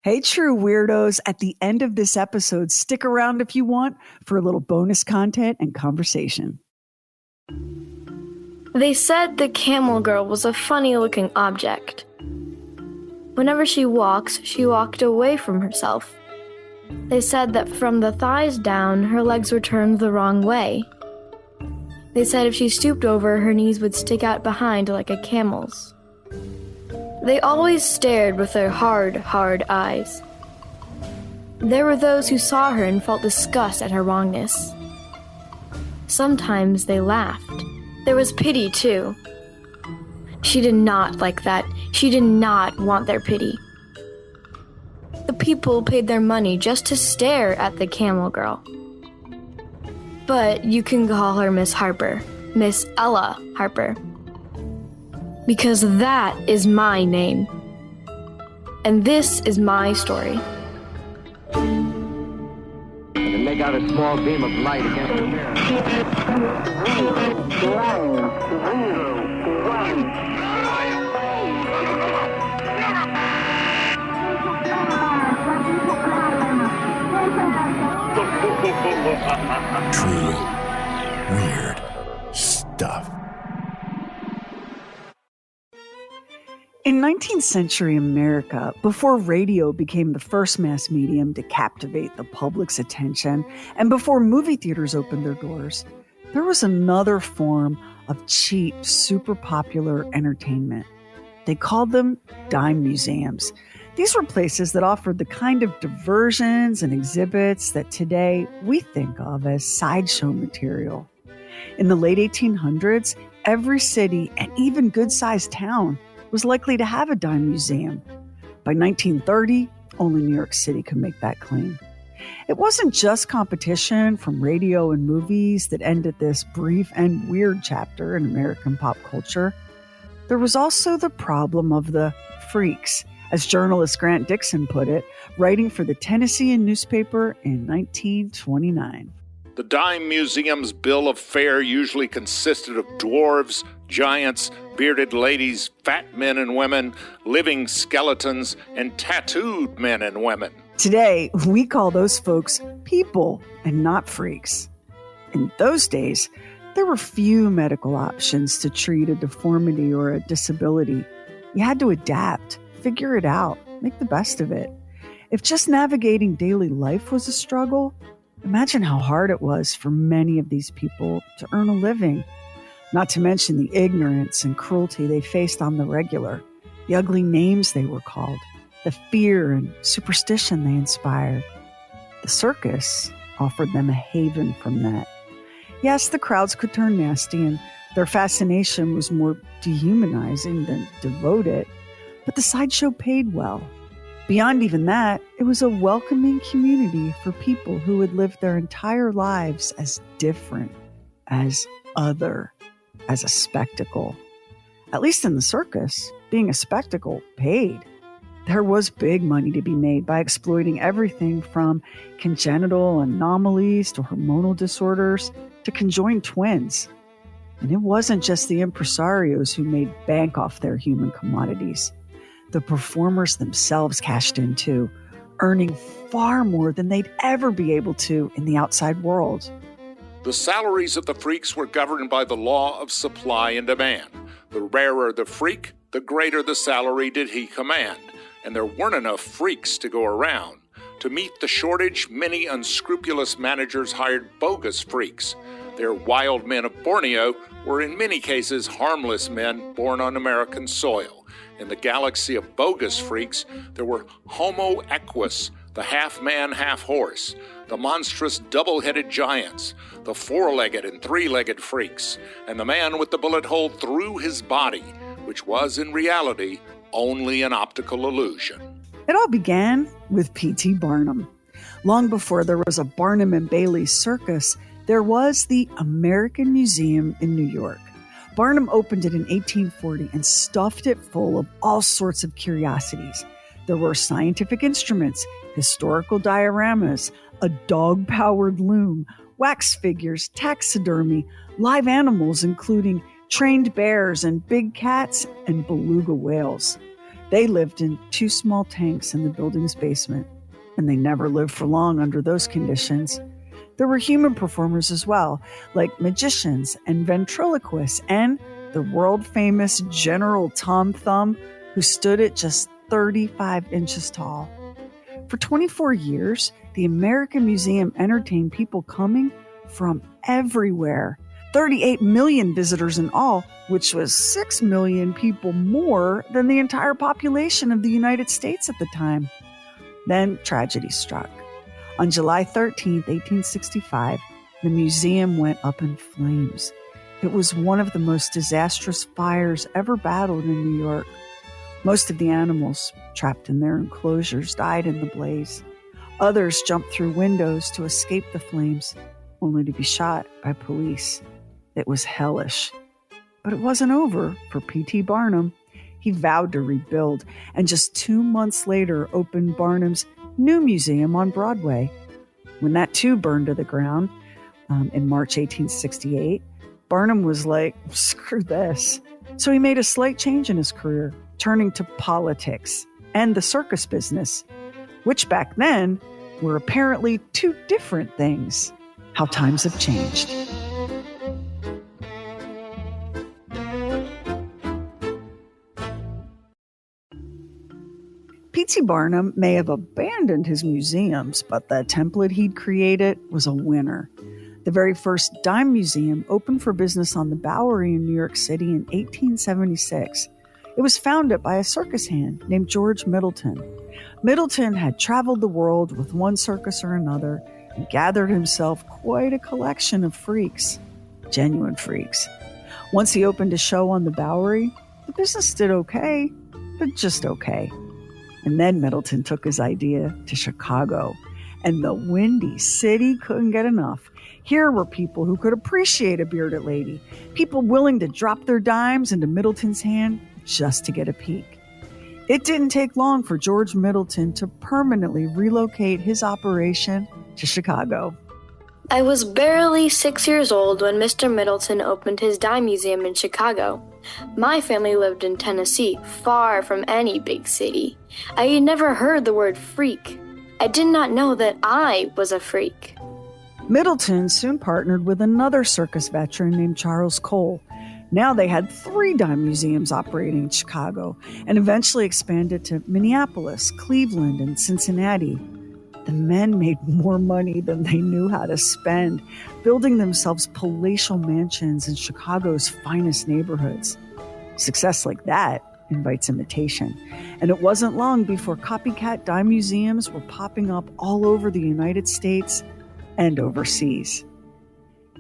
Hey, true weirdos, at the end of this episode, stick around if you want for a little bonus content and conversation. They said the Camel Girl was a funny-looking object. Whenever she walked away from herself. They said that from the thighs down, her legs were turned the wrong way. They said if she stooped over, her knees would stick out behind like a camel's. They always stared with their hard, hard eyes. There were those who saw her and felt disgust at her wrongness. Sometimes they laughed. There was pity, too. She did not like that. She did not want their pity. The people paid their money just to stare at the Camel Girl. But you can call her Miss Harper, Miss Ella Harper. Because that is my name. And this is my story. To make out a small beam of light against the mirror. Truly weird stuff. In 19th century America, before radio became the first mass medium to captivate the public's attention, and before movie theaters opened their doors, there was another form of cheap, super popular entertainment. They called them dime museums. These were places that offered the kind of diversions and exhibits that today we think of as sideshow material. In the late 1800s, every city and even good-sized town was likely to have a dime museum. By 1930, only New York City could make that claim. It wasn't just competition from radio and movies that ended this brief and weird chapter in American pop culture. There was also the problem of the freaks, as journalist Grant Dixon put it, writing for the Tennessean newspaper in 1929. The dime museum's bill of fare usually consisted of dwarves, giants, bearded ladies, fat men and women, living skeletons, and tattooed men and women. Today, we call those folks people and not freaks. In those days, there were few medical options to treat a deformity or a disability. You had to adapt, figure it out, make the best of it. If just navigating daily life was a struggle, imagine how hard it was for many of these people to earn a living. Not to mention the ignorance and cruelty they faced on the regular, the ugly names they were called, the fear and superstition they inspired. The circus offered them a haven from that. Yes, the crowds could turn nasty, and their fascination was more dehumanizing than devoted, but the sideshow paid well. Beyond even that, it was a welcoming community for people who had lived their entire lives as different, as other, as a spectacle. At least in the circus, being a spectacle paid. There was big money to be made by exploiting everything from congenital anomalies to hormonal disorders to conjoined twins. And it wasn't just the impresarios who made bank off their human commodities. The performers themselves cashed in too, earning far more than they'd ever be able to in the outside world. The salaries of the freaks were governed by the law of supply and demand. The rarer the freak, the greater the salary did he command. And there weren't enough freaks to go around. To meet the shortage, many unscrupulous managers hired bogus freaks. Their wild men of Borneo were in many cases harmless men born on American soil. In the galaxy of bogus freaks, there were Homo equus, the half-man, half-horse, the monstrous double-headed giants, the four-legged and three-legged freaks, and the man with the bullet hole through his body, which was in reality only an optical illusion. It all began with P.T. Barnum. Long before there was a Barnum and Bailey circus, there was the American Museum in New York. Barnum opened it in 1840 and stuffed it full of all sorts of curiosities. There were scientific instruments, historical dioramas, a dog-powered loom, wax figures, taxidermy, live animals including trained bears and big cats and beluga whales. They lived in 2 small tanks in the building's basement, and they never lived for long under those conditions. There were human performers as well, like magicians and ventriloquists, and the world-famous General Tom Thumb, who stood at just 35 inches tall. For 24 years, the American Museum entertained people coming from everywhere. 38 million visitors in all, which was 6 million people more than the entire population of the United States at the time. Then tragedy struck. On July 13, 1865, the museum went up in flames. It was one of the most disastrous fires ever battled in New York. Most of the animals trapped in their enclosures died in the blaze. Others jumped through windows to escape the flames, only to be shot by police. It was hellish. But it wasn't over for P.T. Barnum. He vowed to rebuild, and just 2 months later opened Barnum's new museum on Broadway. When that too burned to the ground in March 1868, Barnum was like, screw this. So he made a slight change in his career, turning to politics and the circus business, which back then were apparently 2 different things. How times have changed. P.T. Barnum may have abandoned his museums, but the template he'd created was a winner. The very first dime museum opened for business on the Bowery in New York City in 1876. It was founded by a circus hand named George Middleton. Middleton had traveled the world with one circus or another and gathered himself quite a collection of freaks, genuine freaks. Once he opened a show on the Bowery, the business did okay, but just okay. And then Middleton took his idea to Chicago, and the Windy City couldn't get enough. Here were people who could appreciate a bearded lady, people willing to drop their dimes into Middleton's hand just to get a peek. It didn't take long for George Middleton to permanently relocate his operation to Chicago. I was barely 6 years old when Mr. Middleton opened his dime museum in Chicago. My family lived in Tennessee, far from any big city. I had never heard the word freak. I did not know that I was a freak. Middleton soon partnered with another circus veteran named Charles Cole. Now they had 3 dime museums operating in Chicago and eventually expanded to Minneapolis, Cleveland, and Cincinnati. The men made more money than they knew how to spend, building themselves palatial mansions in Chicago's finest neighborhoods. Success like that invites imitation, and it wasn't long before copycat dime museums were popping up all over the United States and overseas.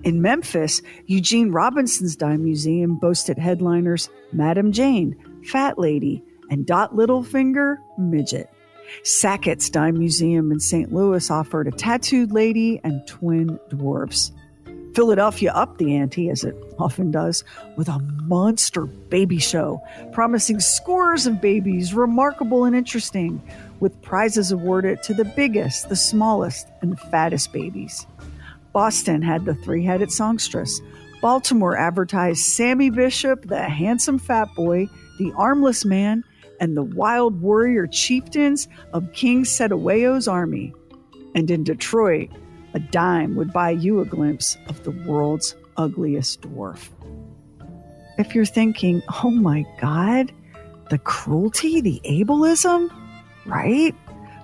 In Memphis, Eugene Robinson's dime museum boasted headliners Madame Jane, Fat Lady, and Dot Littlefinger, Midget. Sackett's Dime Museum in St. Louis offered a tattooed lady and twin dwarfs. Philadelphia upped the ante, as it often does, with a monster baby show, promising scores of babies, remarkable and interesting, with prizes awarded to the biggest, the smallest, and the fattest babies. Boston had the 3-headed songstress. Baltimore advertised Sammy Bishop, the handsome fat boy, the armless man, and the wild warrior chieftains of King Cetewayo's army. And in Detroit, a dime would buy you a glimpse of the world's ugliest dwarf. If you're thinking, oh my God, the cruelty, the ableism, right?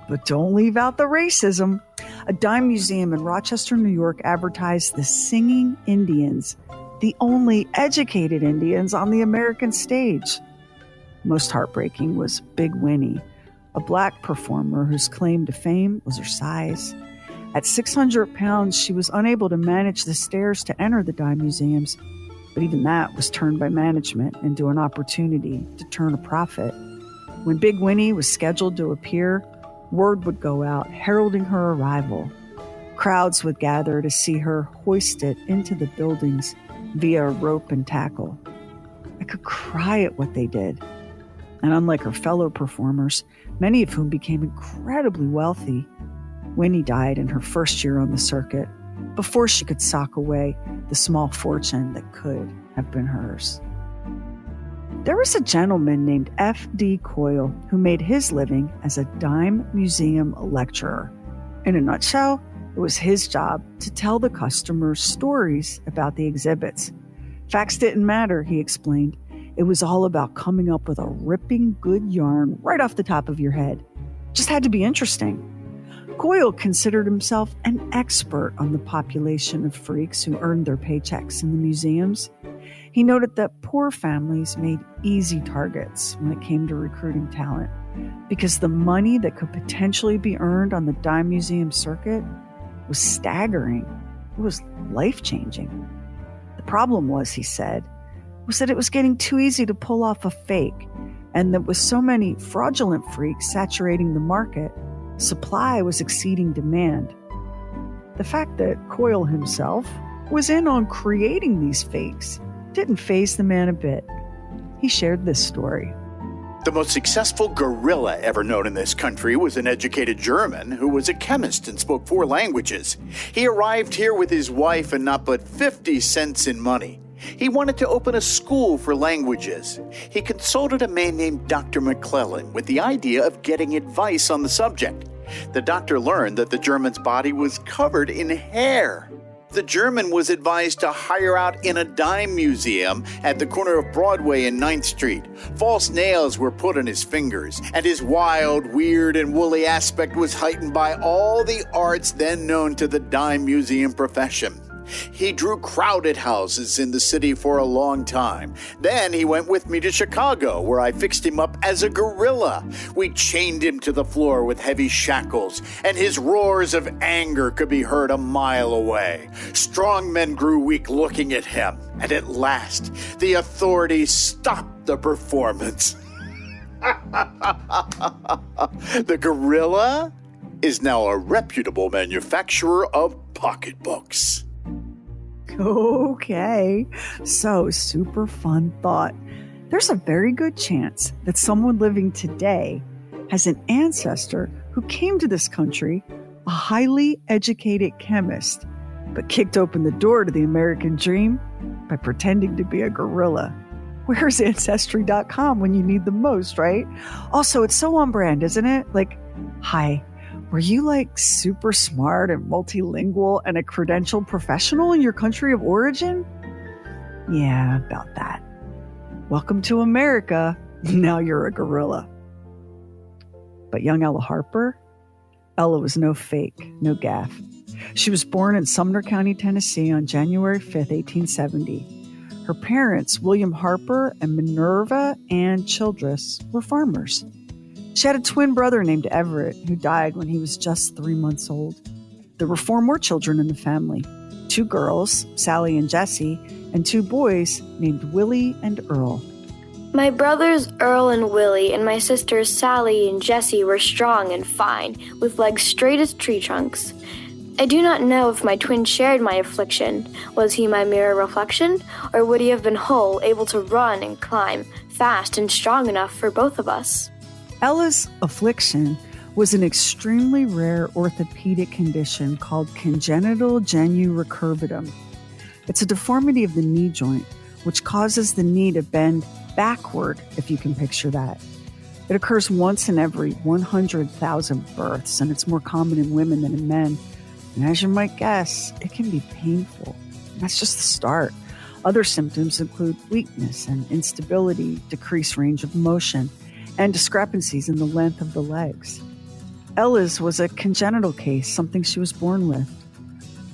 But don't leave out the racism. A dime museum in Rochester, New York advertised the Singing Indians, the only educated Indians on the American stage. Most heartbreaking was Big Winnie, a black performer whose claim to fame was her size. At 600 pounds, she was unable to manage the stairs to enter the dime museums, but even that was turned by management into an opportunity to turn a profit. When Big Winnie was scheduled to appear, word would go out heralding her arrival. Crowds would gather to see her hoisted into the buildings via rope and tackle. I could cry at what they did. And unlike her fellow performers, many of whom became incredibly wealthy, Winnie died in her first year on the circuit before she could sock away the small fortune that could have been hers. There was a gentleman named F.D. Coyle who made his living as a dime museum lecturer. In a nutshell, it was his job to tell the customers stories about the exhibits. Facts didn't matter, he explained. It was all about coming up with a ripping good yarn right off the top of your head. Just had to be interesting. Coyle considered himself an expert on the population of freaks who earned their paychecks in the museums. He noted that poor families made easy targets when it came to recruiting talent because the money that could potentially be earned on the dime museum circuit was staggering. It was life-changing. The problem was, he said, was that it was getting too easy to pull off a fake, and that with so many fraudulent freaks saturating the market, supply was exceeding demand. The fact that Coyle himself was in on creating these fakes didn't faze the man a bit. He shared this story. The most successful gorilla ever known in this country was an educated German who was a chemist and spoke 4 languages. He arrived here with his wife and not but 50 cents in money. He wanted to open a school for languages. He consulted a man named Dr. McClellan with the idea of getting advice on the subject. The doctor learned that the German's body was covered in hair. The German was advised to hire out in a dime museum at the corner of Broadway and 9th Street. False nails were put on his fingers, and his wild, weird, and woolly aspect was heightened by all the arts then known to the dime museum profession. He drew crowded houses in the city for a long time. Then he went with me to Chicago, where I fixed him up as a gorilla. We chained him to the floor with heavy shackles, and his roars of anger could be heard a mile away. Strong men grew weak looking at him, and at last the authorities stopped the performance. The gorilla is now a reputable manufacturer of pocketbooks. Okay, so super fun thought. There's a very good chance that someone living today has an ancestor who came to this country, a highly educated chemist, but kicked open the door to the American dream by pretending to be a gorilla. Where's Ancestry.com when you need the most, right? Also, it's so on brand, isn't it? Like, hi. Were you like super smart and multilingual and a credentialed professional in your country of origin? Yeah, about that. Welcome to America. Now you're a gorilla. But young Ella Harper? Ella was no fake, no gaffe. She was born in Sumner County, Tennessee on January 5th, 1870. Her parents, William Harper and Minerva Ann Childress, were farmers. She had a twin brother named Everett, who died when he was just 3 months old. There were 4 more children in the family, 2 girls, Sally and Jessie, and 2 boys named Willie and Earl. My brothers Earl and Willie and my sisters Sally and Jessie were strong and fine, with legs straight as tree trunks. I do not know if my twin shared my affliction. Was he my mirror reflection, or would he have been whole, able to run and climb, fast and strong enough for both of us? Ella's affliction was an extremely rare orthopedic condition called congenital genu recurvatum. It's a deformity of the knee joint, which causes the knee to bend backward, if you can picture that. It occurs once in every 100,000 births, and it's more common in women than in men. And as you might guess, it can be painful. And that's just the start. Other symptoms include weakness and instability, decreased range of motion, and discrepancies in the length of the legs. Ella's was a congenital case, something she was born with.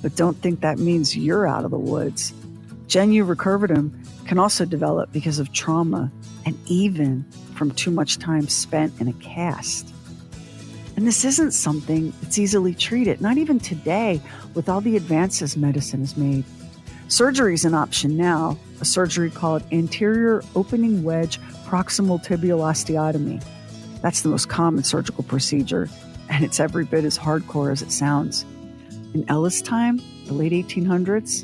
But don't think that means you're out of the woods. Genu recurvatum can also develop because of trauma and even from too much time spent in a cast. And this isn't something that's easily treated, not even today with all the advances medicine has made. Surgery is an option now, a surgery called anterior opening wedge proximal tibial osteotomy. That's the most common surgical procedure, and it's every bit as hardcore as it sounds. In Ella's time, the late 1800s,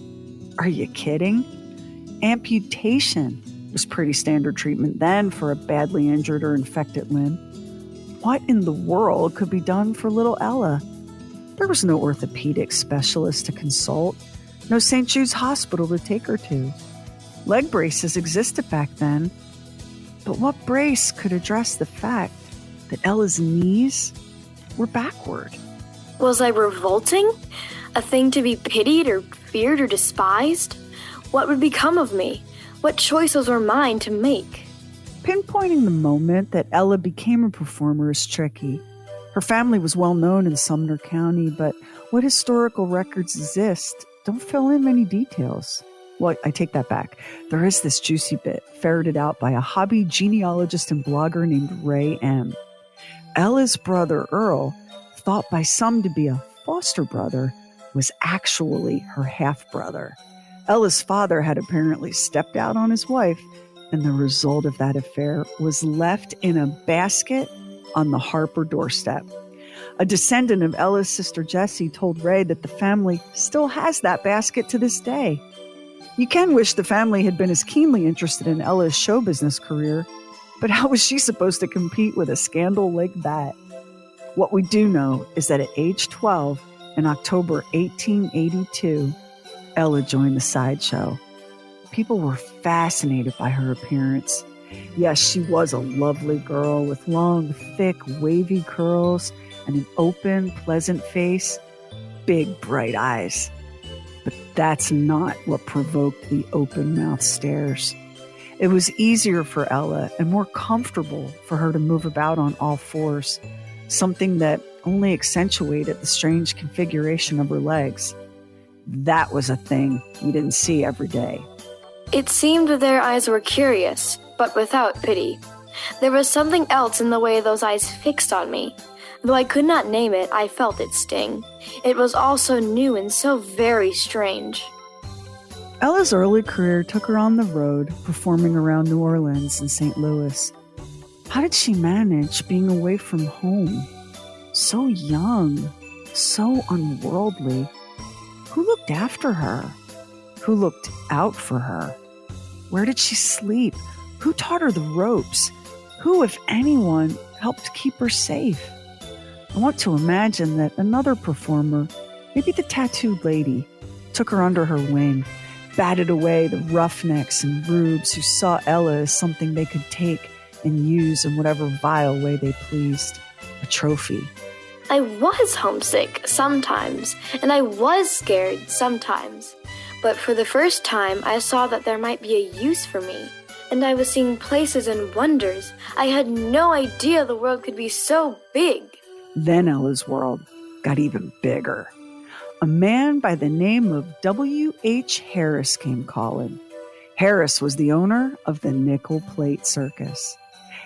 are you kidding? Amputation was pretty standard treatment then for a badly injured or infected limb. What in the world could be done for little Ella? There was no orthopedic specialist to consult, no St. Jude's Hospital to take her to. Leg braces existed back then, But what brace could address the fact that Ella's knees were backward? Was I revolting? A thing to be pitied or feared or despised? What would become of me? What choices were mine to make? Pinpointing the moment that Ella became a performer is tricky. Her family was well known in Sumner County, but what historical records exist don't fill in many details. Well, I take that back. There is this juicy bit ferreted out by a hobby genealogist and blogger named Ray M. Ella's brother, Earl, thought by some to be a foster brother, was actually her half-brother. Ella's father had apparently stepped out on his wife, and the result of that affair was left in a basket on the Harper doorstep. A descendant of Ella's sister Jessie told Ray that the family still has that basket to this day. You can wish the family had been as keenly interested in Ella's show business career, but how was she supposed to compete with a scandal like that? What we do know is that at age 12, in October 1882, Ella joined the sideshow. People were fascinated by her appearance. Yes, she was a lovely girl with long, thick, wavy curls and an open, pleasant face, big, bright eyes. But that's not what provoked the open-mouthed stares. It was easier for Ella and more comfortable for her to move about on all fours, something that only accentuated the strange configuration of her legs. That was a thing you didn't see every day. It seemed that their eyes were curious, but without pity. There was something else in the way those eyes fixed on me. Though I could not name it, I felt its sting. It was all so new and so very strange. Ella's early career took her on the road, performing around New Orleans and St. Louis. How did she manage being away from home? So young, so unworldly. Who looked after her? Who looked out for her? Where did she sleep? Who taught her the ropes? Who, if anyone, helped keep her safe? I want to imagine that another performer, maybe the tattooed lady, took her under her wing, batted away the roughnecks and rubes who saw Ella as something they could take and use in whatever vile way they pleased, a trophy. I was homesick sometimes, and I was scared sometimes. But for the first time, I saw that there might be a use for me. And I was seeing places and wonders. I had no idea the world could be so big. Then Ella's world got even bigger. A man by the name of W.H. Harris came calling. Harris was the owner of the Nickel Plate Circus.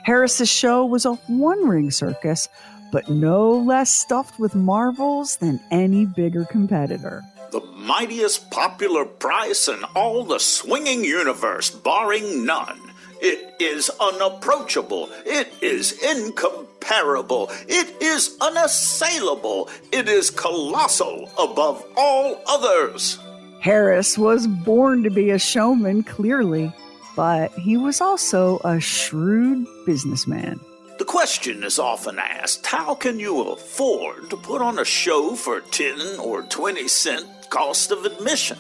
Harris's show was a one-ring circus, but no less stuffed with marvels than any bigger competitor. The mightiest popular price in all the swinging universe, barring none. It is unapproachable. It is incomparable. It is unassailable. It is colossal above all others. Harris was born to be a showman, clearly, but he was also a shrewd businessman. The question is often asked, how can you afford to put on a show for 10 or 20 cent cost of admission?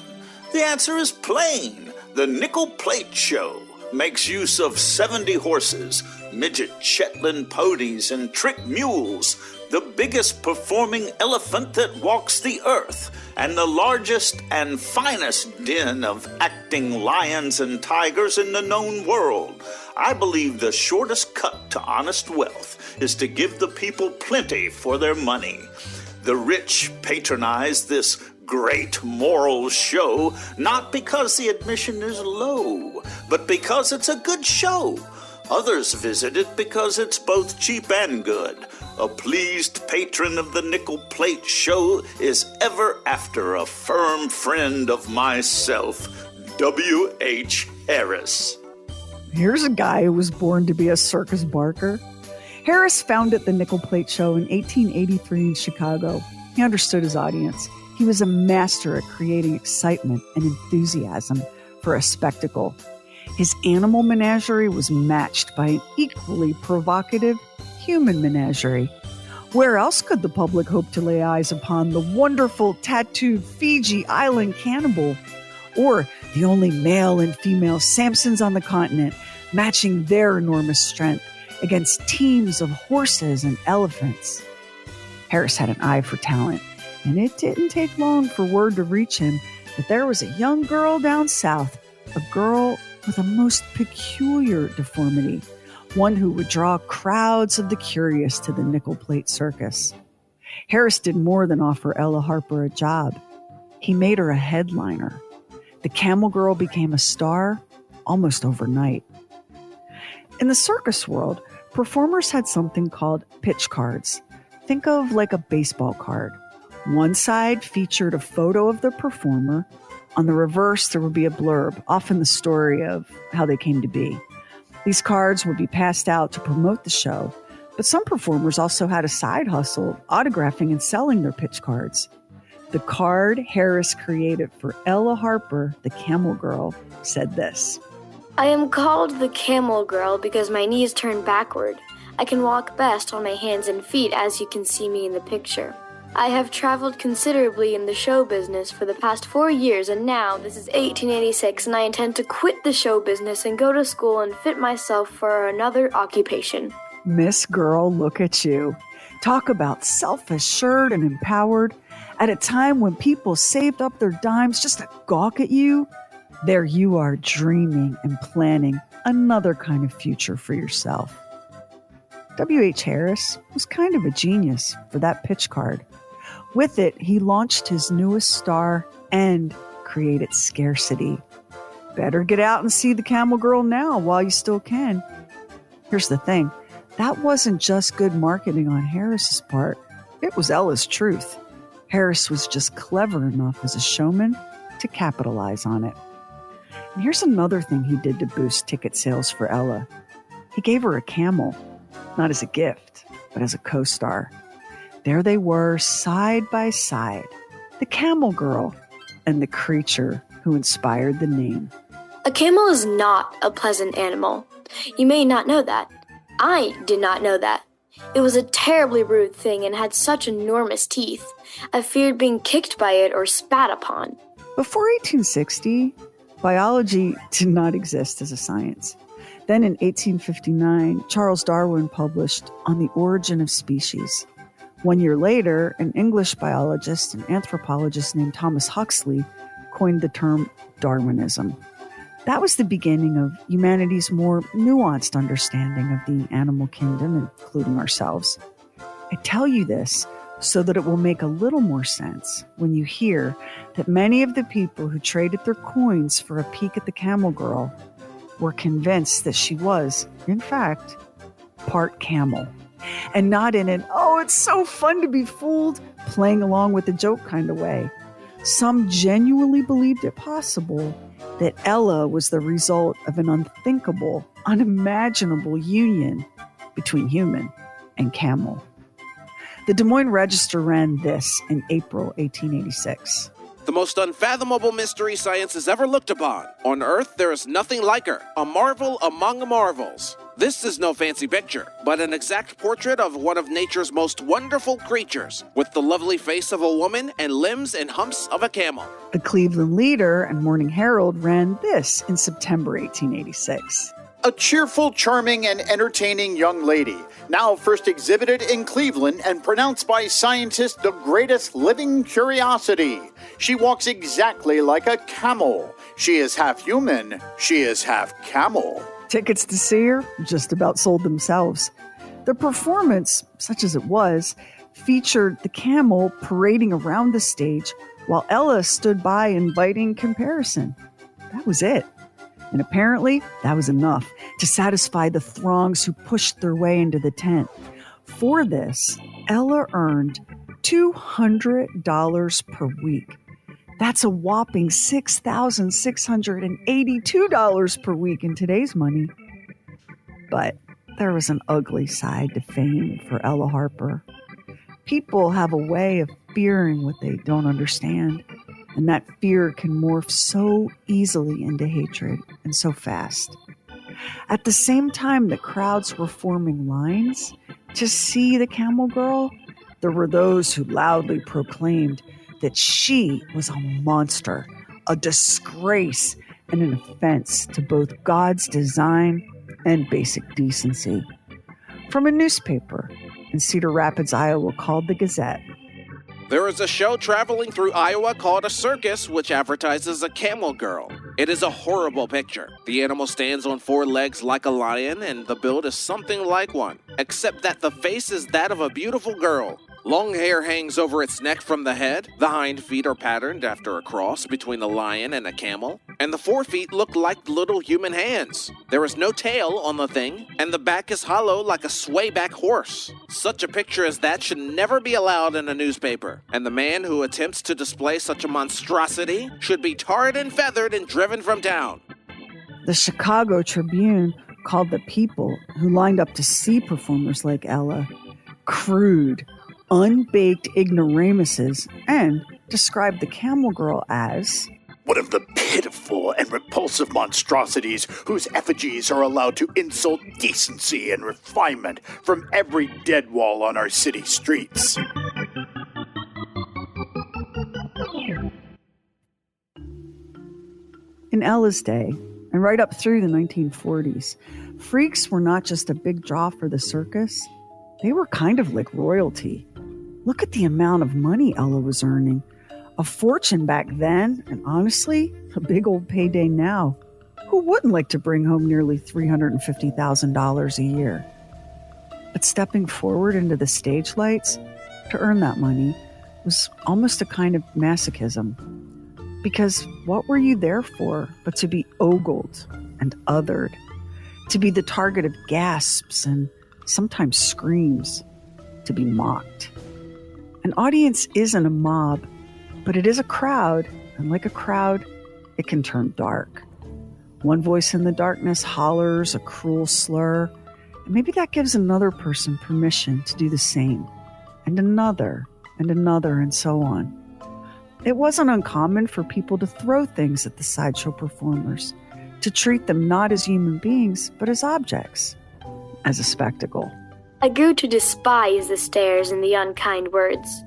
The answer is plain. The Nickel Plate Show makes use of 70 horses, midget Shetland ponies, and trick mules, the biggest performing elephant that walks the earth, and the largest and finest den of acting lions and tigers in the known world. I believe the shortest cut to honest wealth is to give the people plenty for their money. The rich patronize this great moral show, not because the admission is low, but because it's a good show. Others visit it because it's both cheap and good. A pleased patron of the Nickel Plate Show is ever after a firm friend of myself, W.H. Harris. Here's a guy who was born to be a circus barker. Harris founded the Nickel Plate Show in 1883 in Chicago. He understood his audience. He was a master at creating excitement and enthusiasm for a spectacle. His animal menagerie was matched by an equally provocative human menagerie. Where else could the public hope to lay eyes upon the wonderful tattooed Fiji Island cannibal? Or the only male and female Samsons on the continent, matching their enormous strength against teams of horses and elephants. Harris had an eye for talent, and it didn't take long for word to reach him that there was a young girl down south, a girl with a most peculiar deformity, one who would draw crowds of the curious to the Nickel Plate Circus. Harris did more than offer Ella Harper a job. He made her a headliner. The Camel Girl became a star almost overnight. In the circus world, performers had something called pitch cards. Think of like a baseball card. One side featured a photo of the performer. On the reverse, there would be a blurb, often the story of how they came to be. These cards would be passed out to promote the show, but some performers also had a side hustle, autographing and selling their pitch cards. The card Harris created for Ella Harper, the Camel Girl, said this: I am called the Camel Girl because my knees turn backward. I can walk best on my hands and feet, as you can see me in the picture. I have traveled considerably in the show business for the past 4 years, and now this is 1886, and I intend to quit the show business and go to school and fit myself for another occupation. Miss Girl, look at you. Talk about self-assured and empowered. At a time when people saved up their dimes just to gawk at you, there you are dreaming and planning another kind of future for yourself. W.H. Harris was kind of a genius for that pitch card. With it, he launched his newest star and created scarcity. Better get out and see the Camel Girl now while you still can. Here's the thing. That wasn't just good marketing on Harris's part. It was Ella's truth. Harris was just clever enough as a showman to capitalize on it. And here's another thing he did to boost ticket sales for Ella. He gave her a camel, not as a gift, but as a co-star. There they were, side by side, the Camel Girl and the creature who inspired the name. A camel is not a pleasant animal. You may not know that. I did not know that. It was a terribly rude thing and had such enormous teeth. I feared being kicked by it or spat upon. Before 1860, biology did not exist as a science. Then in 1859, Charles Darwin published On the Origin of Species. 1 year later, an English biologist and anthropologist named Thomas Huxley coined the term Darwinism. That was the beginning of humanity's more nuanced understanding of the animal kingdom, including ourselves. I tell you this so that it will make a little more sense when you hear that many of the people who traded their coins for a peek at the Camel Girl were convinced that she was, in fact, part camel. And not in an, oh, it's so fun to be fooled, playing along with the joke kind of way. Some genuinely believed it possible that Ella was the result of an unthinkable, unimaginable union between human and camel. The Des Moines Register ran this in April 1886. The most unfathomable mystery science has ever looked upon. On Earth, there is nothing like her. A marvel among marvels. This is no fancy picture, but an exact portrait of one of nature's most wonderful creatures, with the lovely face of a woman and limbs and humps of a camel. The Cleveland Leader and Morning Herald ran this in September 1886. A cheerful, charming, and entertaining young lady, now first exhibited in Cleveland and pronounced by scientists the greatest living curiosity. She walks exactly like a camel. She is half human. She is half camel. Tickets to see her just about sold themselves. The performance, such as it was, featured the camel parading around the stage while Ella stood by inviting comparison. That was it. And apparently, that was enough to satisfy the throngs who pushed their way into the tent. For this, Ella earned $200 per week. That's a whopping $6,682 per week in today's money. But there was an ugly side to fame for Ella Harper. People have a way of fearing what they don't understand, and that fear can morph so easily into hatred and so fast. At the same time that crowds were forming lines to see the Camel Girl, there were those who loudly proclaimed that she was a monster, a disgrace, and an offense to both God's design and basic decency. From a newspaper in Cedar Rapids, Iowa called the Gazette. There is a show traveling through Iowa called a circus, which advertises a Camel Girl. It is a horrible picture. The animal stands on 4 legs like a lion, and the build is something like one, except that the face is that of a beautiful girl. Long hair hangs over its neck from the head, the hind feet are patterned after a cross between a lion and a camel, and the 4 feet look like little human hands. There is no tail on the thing, and the back is hollow like a swayback horse. Such a picture as that should never be allowed in a newspaper, and the man who attempts to display such a monstrosity should be tarred and feathered and driven from town. The Chicago Tribune called the people who lined up to see performers like Ella crude, unbaked ignoramuses, and described the Camel Girl as one of the pitiful and repulsive monstrosities whose effigies are allowed to insult decency and refinement from every dead wall on our city streets. In Ella's day, and right up through the 1940s, freaks were not just a big draw for the circus, they were kind of like royalty. Look at the amount of money Ella was earning. A fortune back then, and honestly, a big old payday now. Who wouldn't like to bring home nearly $350,000 a year? But stepping forward into the stage lights to earn that money was almost a kind of masochism. Because what were you there for but to be ogled and othered? To be the target of gasps and sometimes screams, to be mocked. An audience isn't a mob, but it is a crowd, and like a crowd, it can turn dark. One voice in the darkness hollers a cruel slur, and maybe that gives another person permission to do the same, and another, and so on. It wasn't uncommon for people to throw things at the sideshow performers, to treat them not as human beings, but as objects, as a spectacle. I grew to despise the stares and the unkind words.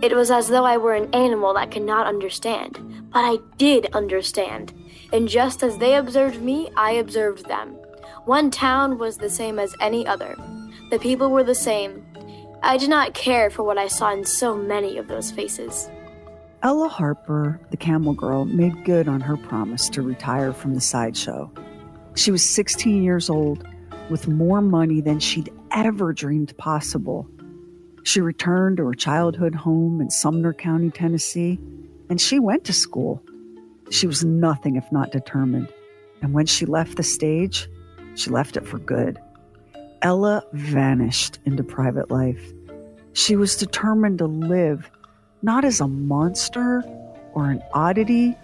It was as though I were an animal that could not understand, but I did understand. And just as they observed me, I observed them. One town was the same as any other. The people were the same. I did not care for what I saw in so many of those faces. Ella Harper, the Camel Girl, made good on her promise to retire from the sideshow. She was 16 years old, with more money than she'd ever dreamed possible. She returned to her childhood home in Sumner County, Tennessee, and she went to school. She was nothing if not determined, and when she left the stage, she left it for good. Ella vanished into private life. She was determined to live not as a monster or an oddity,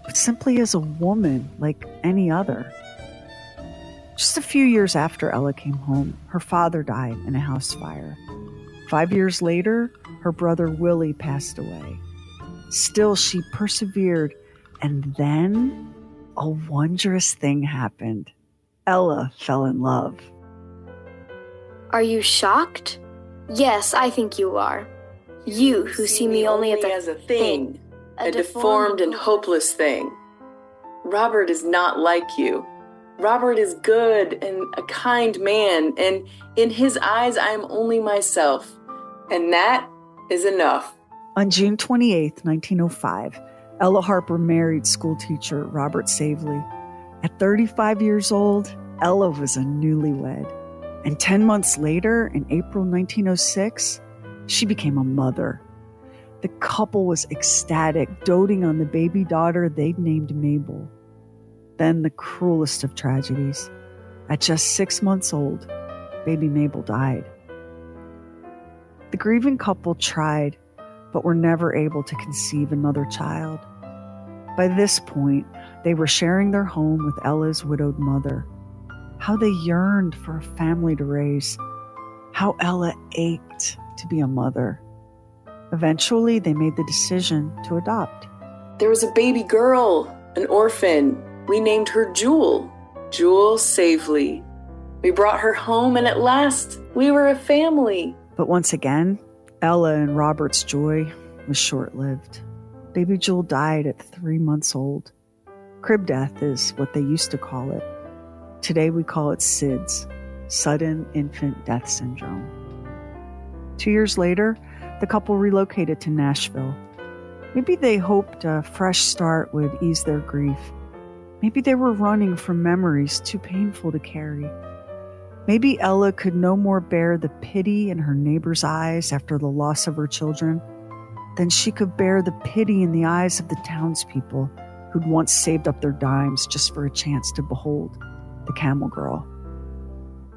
but simply as a woman like any other. Just a few years after Ella came home, her father died in a house fire. 5 years later, her brother Willie passed away. Still, she persevered, and then a wondrous thing happened. Ella fell in love. Are you shocked? Yes, I think you are. You who see me only as a thing, a deformed and hopeless thing. Robert is not like you. Robert is good and a kind man, and in his eyes I am only myself, and that is enough. On June 28, 1905, Ella Harper married schoolteacher Robert Savely. At 35 years old, Ella was a newlywed. And 10 months later, in April 1906, she became a mother. The couple was ecstatic, doting on the baby daughter they'd named Mabel. Then the cruelest of tragedies. At just 6 months old, baby Mabel died. The grieving couple tried, but were never able to conceive another child. By this point, they were sharing their home with Ella's widowed mother. How they yearned for a family to raise. How Ella ached to be a mother. Eventually, they made the decision to adopt. There was a baby girl, an orphan. We named her Jewel, Jewel Savely. We brought her home, and at last, we were a family. But once again, Ella and Robert's joy was short-lived. Baby Jewel died at 3 months old. Crib death is what they used to call it. Today we call it SIDS, Sudden Infant Death Syndrome. 2 years later, the couple relocated to Nashville. Maybe they hoped a fresh start would ease their grief. Maybe they were running from memories too painful to carry. Maybe Ella could no more bear the pity in her neighbor's eyes after the loss of her children than she could bear the pity in the eyes of the townspeople who'd once saved up their dimes just for a chance to behold the Camel Girl.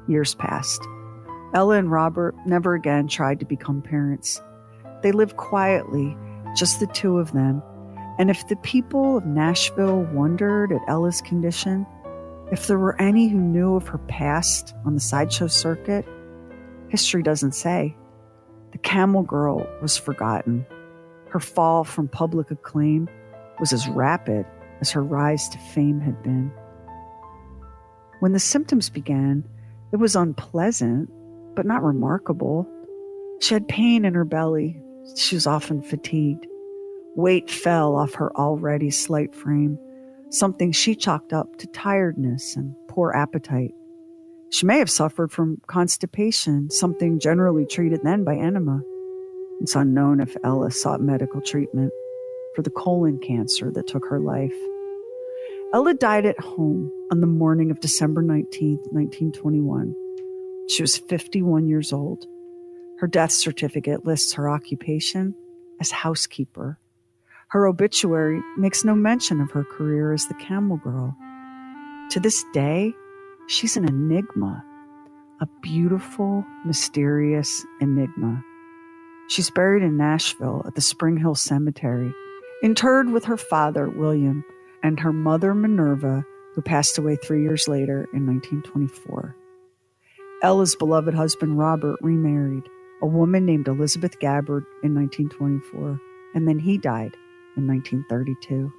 Years passed. Ella and Robert never again tried to become parents. They lived quietly, just the two of them. And if the people of Nashville wondered at Ella's condition, if there were any who knew of her past on the sideshow circuit, history doesn't say. The Camel Girl was forgotten. Her fall from public acclaim was as rapid as her rise to fame had been. When the symptoms began, it was unpleasant, but not remarkable. She had pain in her belly. She was often fatigued. Weight fell off her already slight frame, something she chalked up to tiredness and poor appetite. She may have suffered from constipation, something generally treated then by enema. It's unknown if Ella sought medical treatment for the colon cancer that took her life. Ella died at home on the morning of December 19th, 1921. She was 51 years old. Her death certificate lists her occupation as housekeeper. Her obituary makes no mention of her career as the Camel Girl. To this day, she's an enigma, a beautiful, mysterious enigma. She's buried in Nashville at the Spring Hill Cemetery, interred with her father, William, and her mother, Minerva, who passed away 3 years later in 1924. Ella's beloved husband, Robert, remarried a woman named Elizabeth Gabbard in 1924, and then he died in 1932.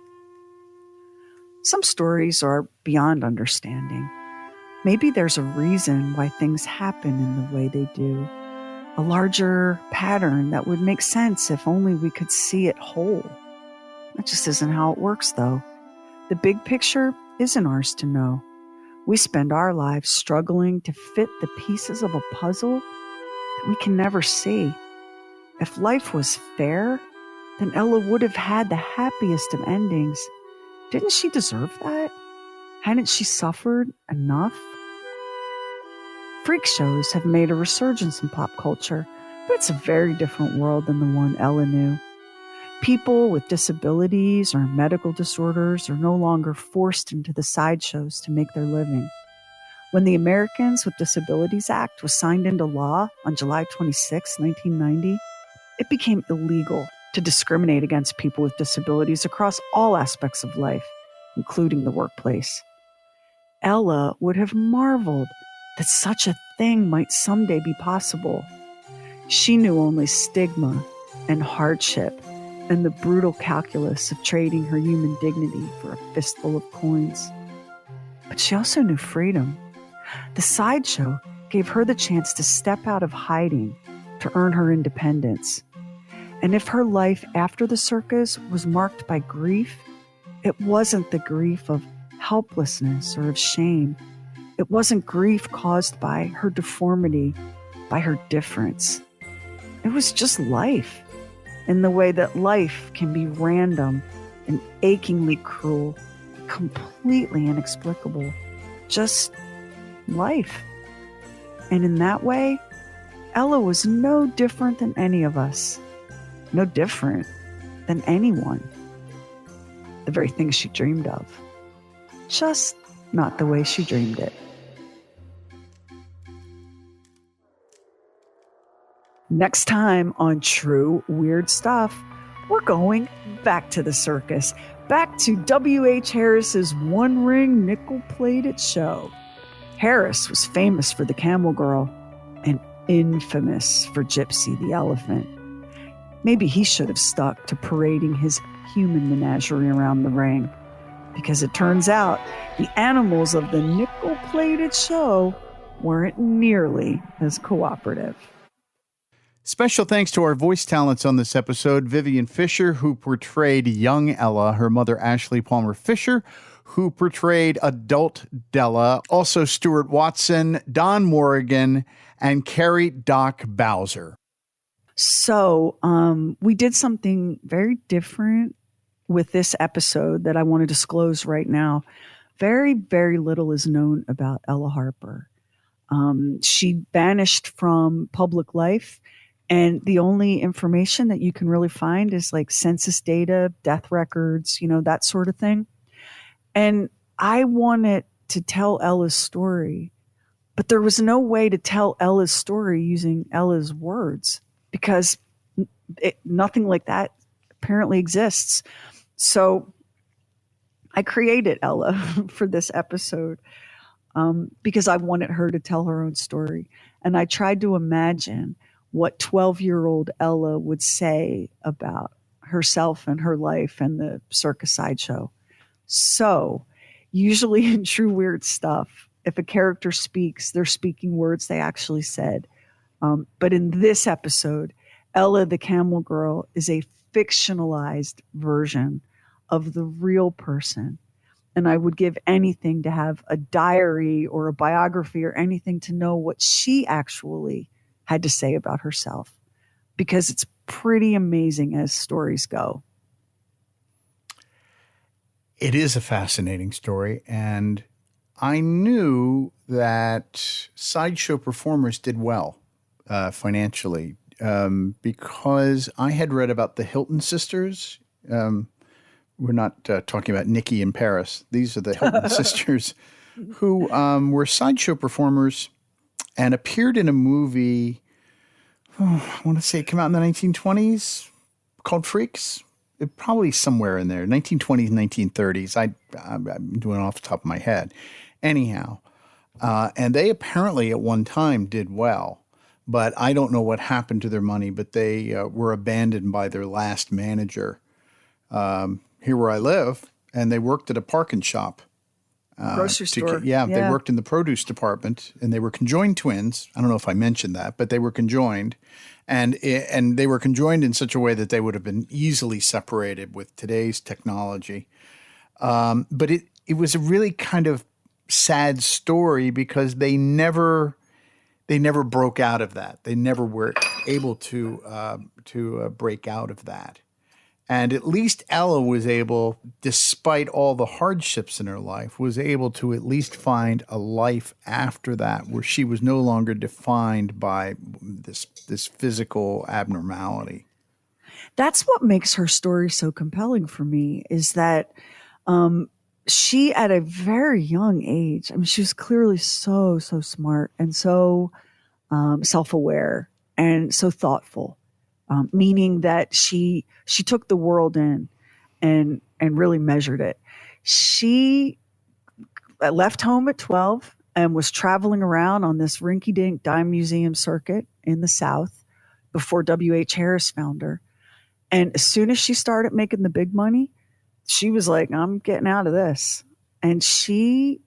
Some stories are beyond understanding. Maybe there's a reason why things happen in the way they do, a larger pattern that would make sense if only we could see it whole. That just isn't how it works, though. The big picture isn't ours to know. We spend our lives struggling to fit the pieces of a puzzle that we can never see. If life was fair, then Ella would have had the happiest of endings. Didn't she deserve that? Hadn't she suffered enough? Freak shows have made a resurgence in pop culture, but it's a very different world than the one Ella knew. People with disabilities or medical disorders are no longer forced into the sideshows to make their living. When the Americans with Disabilities Act was signed into law on July 26, 1990, it became illegal to discriminate against people with disabilities across all aspects of life, including the workplace. Ella would have marveled that such a thing might someday be possible. She knew only stigma and hardship and the brutal calculus of trading her human dignity for a fistful of coins. But she also knew freedom. The sideshow gave her the chance to step out of hiding to earn her independence. And if her life after the circus was marked by grief, it wasn't the grief of helplessness or of shame. It wasn't grief caused by her deformity, by her difference. It was just life, in the way that life can be random and achingly cruel, completely inexplicable. Just life. And in that way, Ella was no different than any of us. No different than anyone. The very thing she dreamed of. Just not the way she dreamed it. Next time on True Weird Stuff, we're going back to the circus. Back to W.H. Harris's one-ring nickel-plated show. Harris was famous for the Camel Girl and infamous for Gypsy the elephant. Maybe he should have stuck to parading his human menagerie around the ring, because it turns out the animals of the nickel-plated show weren't nearly as cooperative. Special thanks to our voice talents on this episode: Vivian Fisher, who portrayed young Ella, her mother Ashley Palmer Fisher, who portrayed adult Della, also Stuart Watson, Don Morrigan, and Carrie Doc Bowser. So we did something very different with this episode that I want to disclose right now. Very, very little is known about Ella Harper. She vanished from public life, and the only information that you can really find is like census data, death records, that sort of thing. And I wanted to tell Ella's story, but there was no way to tell Ella's story using Ella's words because nothing like that apparently exists. So I created Ella for this episode because I wanted her to tell her own story. And I tried to imagine what 12-year-old Ella would say about herself and her life and the circus sideshow. So usually in True Weird Stuff, if a character speaks, they're speaking words they actually said. But in this episode, Ella the Camel Girl is a fictionalized version of the real person. And I would give anything to have a diary or a biography or anything to know what she actually had to say about herself, because it's pretty amazing as stories go. It is a fascinating story, and I knew that sideshow performers did well financially because I had read about the Hilton sisters. We're not talking about Nikki and Paris. These are the Hilton sisters who were sideshow performers and appeared in a movie, I want to say it came out in the 1920s, called Freaks. Probably somewhere in there, 1920s, 1930s. I'm doing it off the top of my head. Anyhow, and they apparently at one time did well, but I don't know what happened to their money, but they were abandoned by their last manager here where I live, and they worked at a parking shop. Grocery store. Yeah, they worked in the produce department, and they were conjoined twins. I don't know if I mentioned that, but they were conjoined. And they were conjoined in such a way that they would have been easily separated with today's technology. But it was a really kind of sad story because they never broke out of that. They never were able to break out of that. And at least Ella was able, despite all the hardships in her life, was able to at least find a life after that where she was no longer defined by this physical abnormality. That's what makes her story so compelling for me, is that she, at a very young age, I mean, she was clearly so smart and so self-aware and so thoughtful. Meaning that she took the world in and really measured it. She left home at 12 and was traveling around on this rinky-dink dime museum circuit in the South before W.H. Harris found her. And as soon as she started making the big money, she was like, I'm getting out of this. And she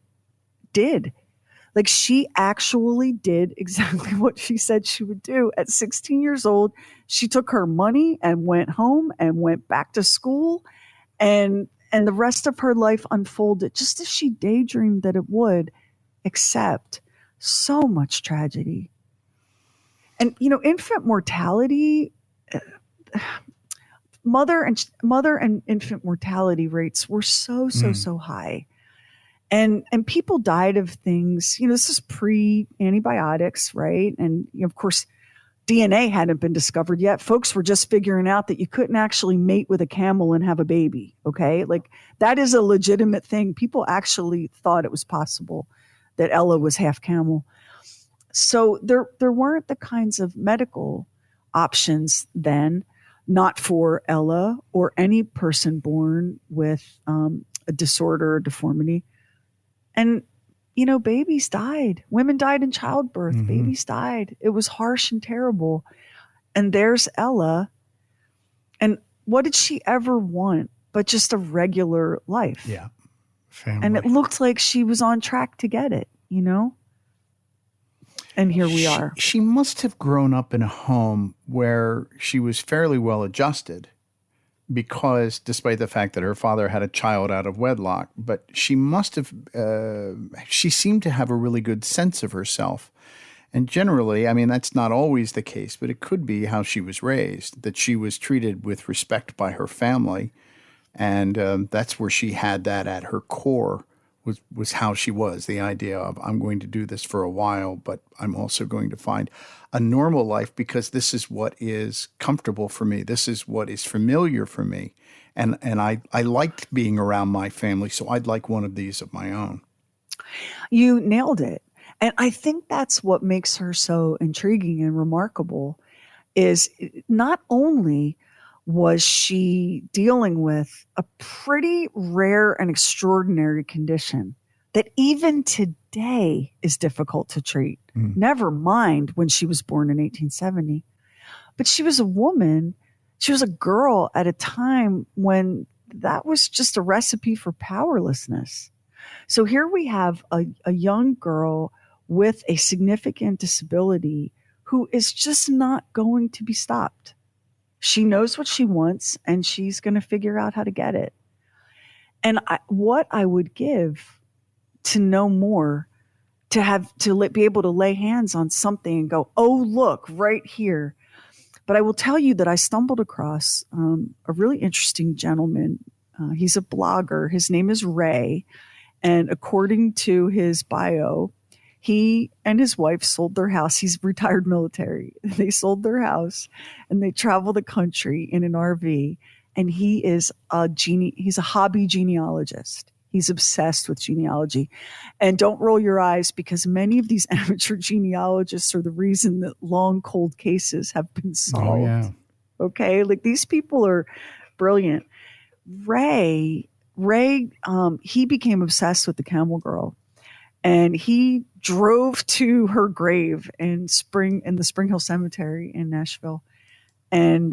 did. Like, she actually did exactly what she said she would do. At 16 years old, she took her money and went home and went back to school. And the rest of her life unfolded just as she daydreamed that it would, except so much tragedy. And, infant mortality, mother and infant mortality rates were so high. And people died of things, this is pre-antibiotics, right? And of course, DNA hadn't been discovered yet. Folks were just figuring out that you couldn't actually mate with a camel and have a baby, okay? Like, that is a legitimate thing. People actually thought it was possible that Ella was half camel. So there weren't the kinds of medical options then, not for Ella or any person born with a disorder or deformity. And, babies died. Women died in childbirth. Mm-hmm. Babies died. It was harsh and terrible. And there's Ella. And what did she ever want but just a regular life? Yeah. Family. And it looked like she was on track to get it, And here we are. She must have grown up in a home where she was fairly well adjusted. because despite the fact that her father had a child out of wedlock, but she must have, she seemed to have a really good sense of herself. And generally, I mean, that's not always the case, but it could be how she was raised, that she was treated with respect by her family. And that's where she had that at her core, was how she was, the idea of, I'm going to do this for a while, but I'm also going to find a normal life because this is what is comfortable for me. This is what is familiar for me. And I liked being around my family, so I'd like one of these of my own. You nailed it. And I think that's what makes her so intriguing and remarkable is not only was she dealing with a pretty rare and extraordinary condition that even today is difficult to treat. Never mind when she was born in 1870. But she was a woman, she was a girl at a time when that was just a recipe for powerlessness. So here we have a young girl with a significant disability who is just not going to be stopped. She knows what she wants and she's going to figure out how to get it. And what I would give to know more, to be able to lay hands on something and go, oh, look, right here. But I will tell you that I stumbled across a really interesting gentleman. He's a blogger. His name is Ray. And according to his bio, he and his wife sold their house. He's retired military. They sold their house and they travel the country in an RV. And he is he's a hobby genealogist. He's obsessed with genealogy. And don't roll your eyes because many of these amateur genealogists are the reason that long, cold cases have been solved. Oh, yeah. Okay. Like these people are brilliant. Ray, he became obsessed with the Camel Girl. And he drove to her grave in the Spring Hill Cemetery in Nashville, and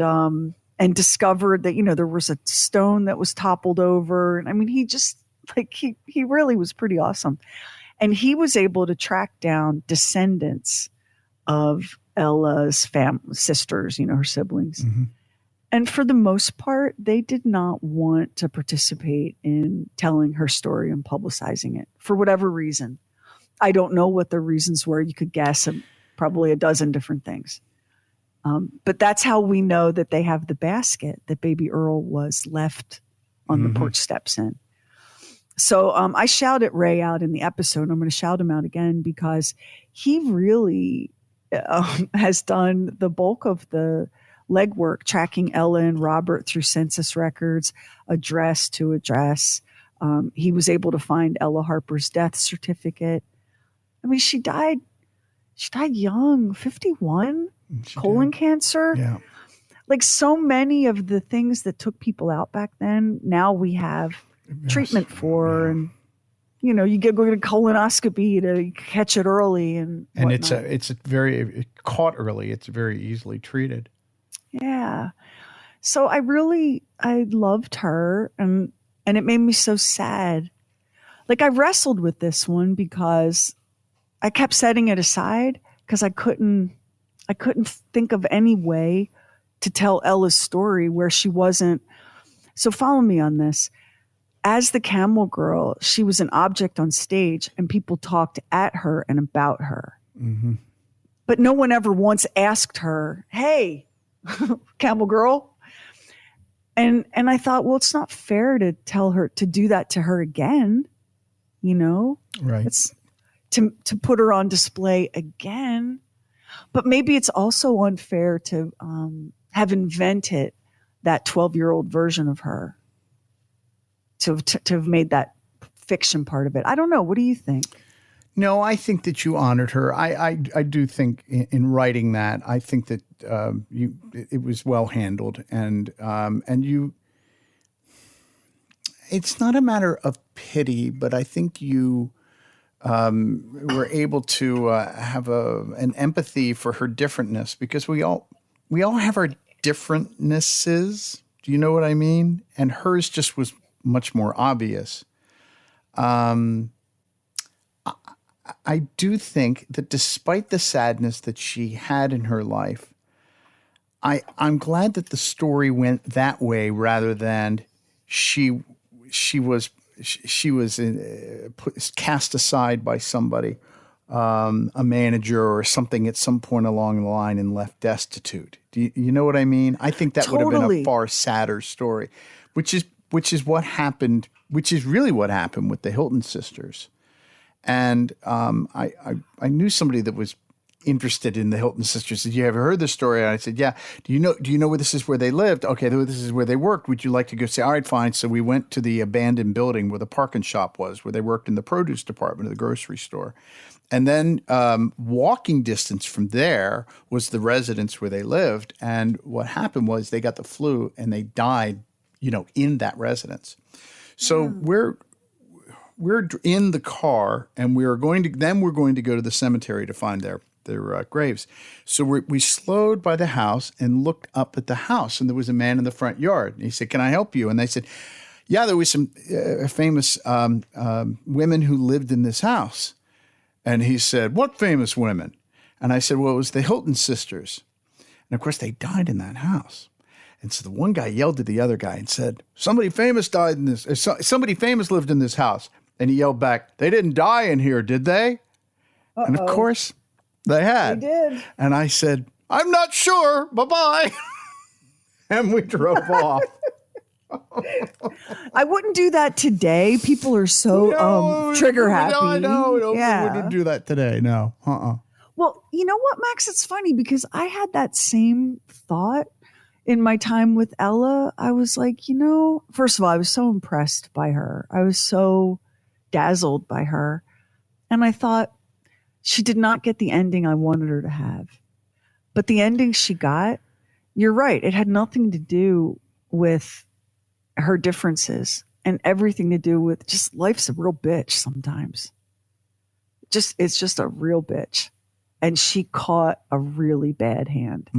discovered that there was a stone that was toppled over. And I mean, he just he really was pretty awesome, and he was able to track down descendants of Ella's sisters, her siblings. Mm-hmm. And for the most part, they did not want to participate in telling her story and publicizing it for whatever reason. I don't know what the reasons were. You could guess probably a dozen different things. But that's how we know that they have the basket that baby Earl was left on the porch steps in. So I shouted Ray out in the episode. I'm going to shout him out again because he really has done the bulk of the legwork, tracking Ella and Robert through census records, address to address. He was able to find Ella Harper's death certificate. I mean, she died young, 51, colon cancer. Yeah. Like so many of the things that took people out back then, now we have treatment for. Yeah. And, you go to colonoscopy to catch it early. And it's caught early. It's very easily treated. Yeah. So I loved her and it made me so sad. Like I wrestled with this one because I kept setting it aside because I couldn't think of any way to tell Ella's story where she wasn't. So follow me on this. As the Camel Girl, she was an object on stage and people talked at her and about her. Mm-hmm. But no one ever once asked her, hey, Camel Girl. And I thought, well, it's not fair to tell her to do that to her again. Right. It's to put her on display again. But maybe it's also unfair to have invented that 12-year-old version of her, to have made that fiction part of it. I don't know. What do you think? No, I think that you honored her. I do think in writing that, I think that it was well handled, and you. It's not a matter of pity, but I think you were able to have an empathy for her differentness, because we all have our differentnesses. Do you know what I mean? And hers just was much more obvious. I do think that despite the sadness that she had in her life, I'm glad that the story went that way rather than she was cast aside by somebody, a manager or something at some point along the line and left destitute. Do you know what I mean? I think that would have been a far sadder story, which is what happened, which is really what happened with the Hilton sisters. And I knew somebody that was interested in the Hilton sisters. Said, "You ever heard this story?" And I said, "Yeah." Do you know where this is where they lived? Okay, this is where they worked. Would you like to go see? All right, fine. So we went to the abandoned building where the parking shop was, where they worked in the produce department of the grocery store. And then walking distance from there was the residence where they lived. And what happened was they got the flu and they died, in that residence. So we're in the car and we're going to go to the cemetery to find their graves. So we slowed by the house and looked up at the house, and there was a man in the front yard. And he said, "Can I help you?" And they said, "Yeah, there was some famous women who lived in this house." And he said, "What famous women?" And I said, "Well, it was the Hilton sisters." And of course, they died in that house. And so the one guy yelled at the other guy and said, "Somebody famous died in this. Somebody famous lived in this house." And he yelled back, "They didn't die in here, did they?" Uh-oh. And of course, they had. They did. And I said, "I'm not sure. Bye-bye." And we drove off. I wouldn't do that today. People are so trigger happy. No, we yeah. wouldn't do that today. No. Well, you know what, Max? It's funny because I had that same thought in my time with Ella. I was like, first of all, I was so impressed by her. I was so dazzled by her. And I thought she did not get the ending I wanted her to have. But the ending she got, you're right. It had nothing to do with her differences and everything to do with just life's a real bitch sometimes. It's just a real bitch. And she caught a really bad hand.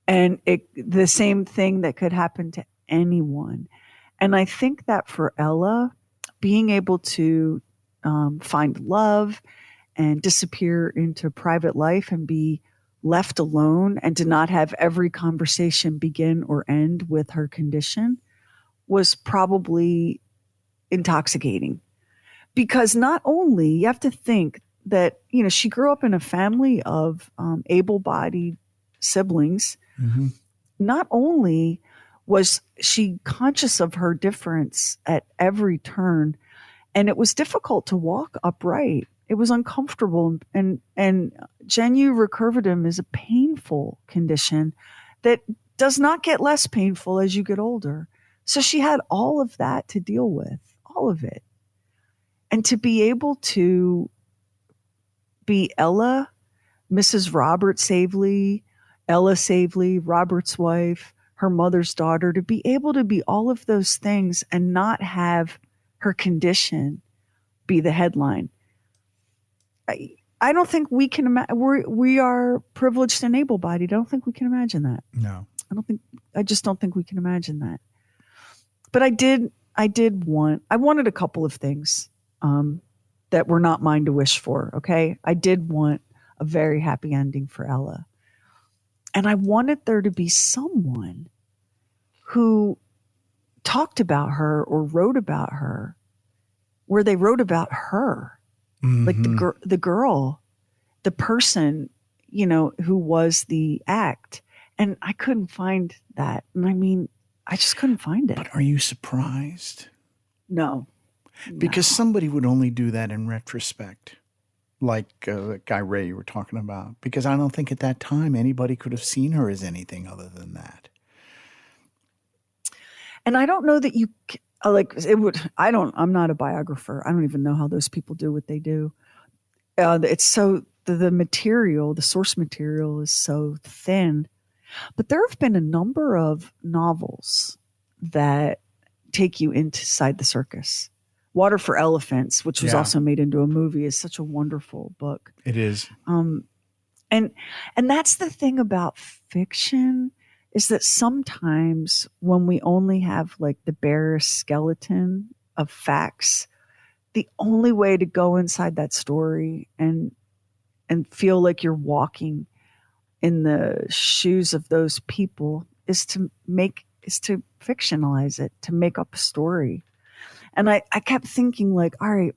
And the same thing that could happen to anyone. And I think that for Ella, being able to find love and disappear into private life and be left alone and to not have every conversation begin or end with her condition was probably intoxicating. Because not only, you have to think that, she grew up in a family of able-bodied siblings. Mm-hmm. Not only was she conscious of her difference at every turn, and it was difficult to walk upright. It was uncomfortable. And genu recurvatum is a painful condition that does not get less painful as you get older. So she had all of that to deal with, all of it. And to be able to be Ella, Mrs. Robert Savely, Ella Savely, Robert's wife, her mother's daughter, to be able to be all of those things and not have her condition be the headline. I don't think we can imagine. We are privileged and able-bodied. I don't think we can imagine that. No. I just don't think we can imagine that. But I wanted a couple of things that were not mine to wish for, okay? I did want a very happy ending for Ella. And I wanted there to be someone who talked about her or wrote about her where they wrote about her. Mm-hmm. Like the girl, the person, who was the act. And I couldn't find that. And I just couldn't find it. But are you surprised? No. Because somebody would only do that in retrospect. Like the guy Ray you were talking about. Because I don't think at that time anybody could have seen her as anything other than that. And I don't know that you I'm not a biographer. I don't even know how those people do what they do. It's so, the material, the source material is so thin. But there have been a number of novels that take you inside the circus. Water for Elephants, which was also made into a movie, is such a wonderful book. It is. And that's the thing about fiction, is that sometimes when we only have like the bare skeleton of facts, the only way to go inside that story and feel like you're walking in the shoes of those people is to fictionalize it, to make up a story. And I kept thinking, like, all right,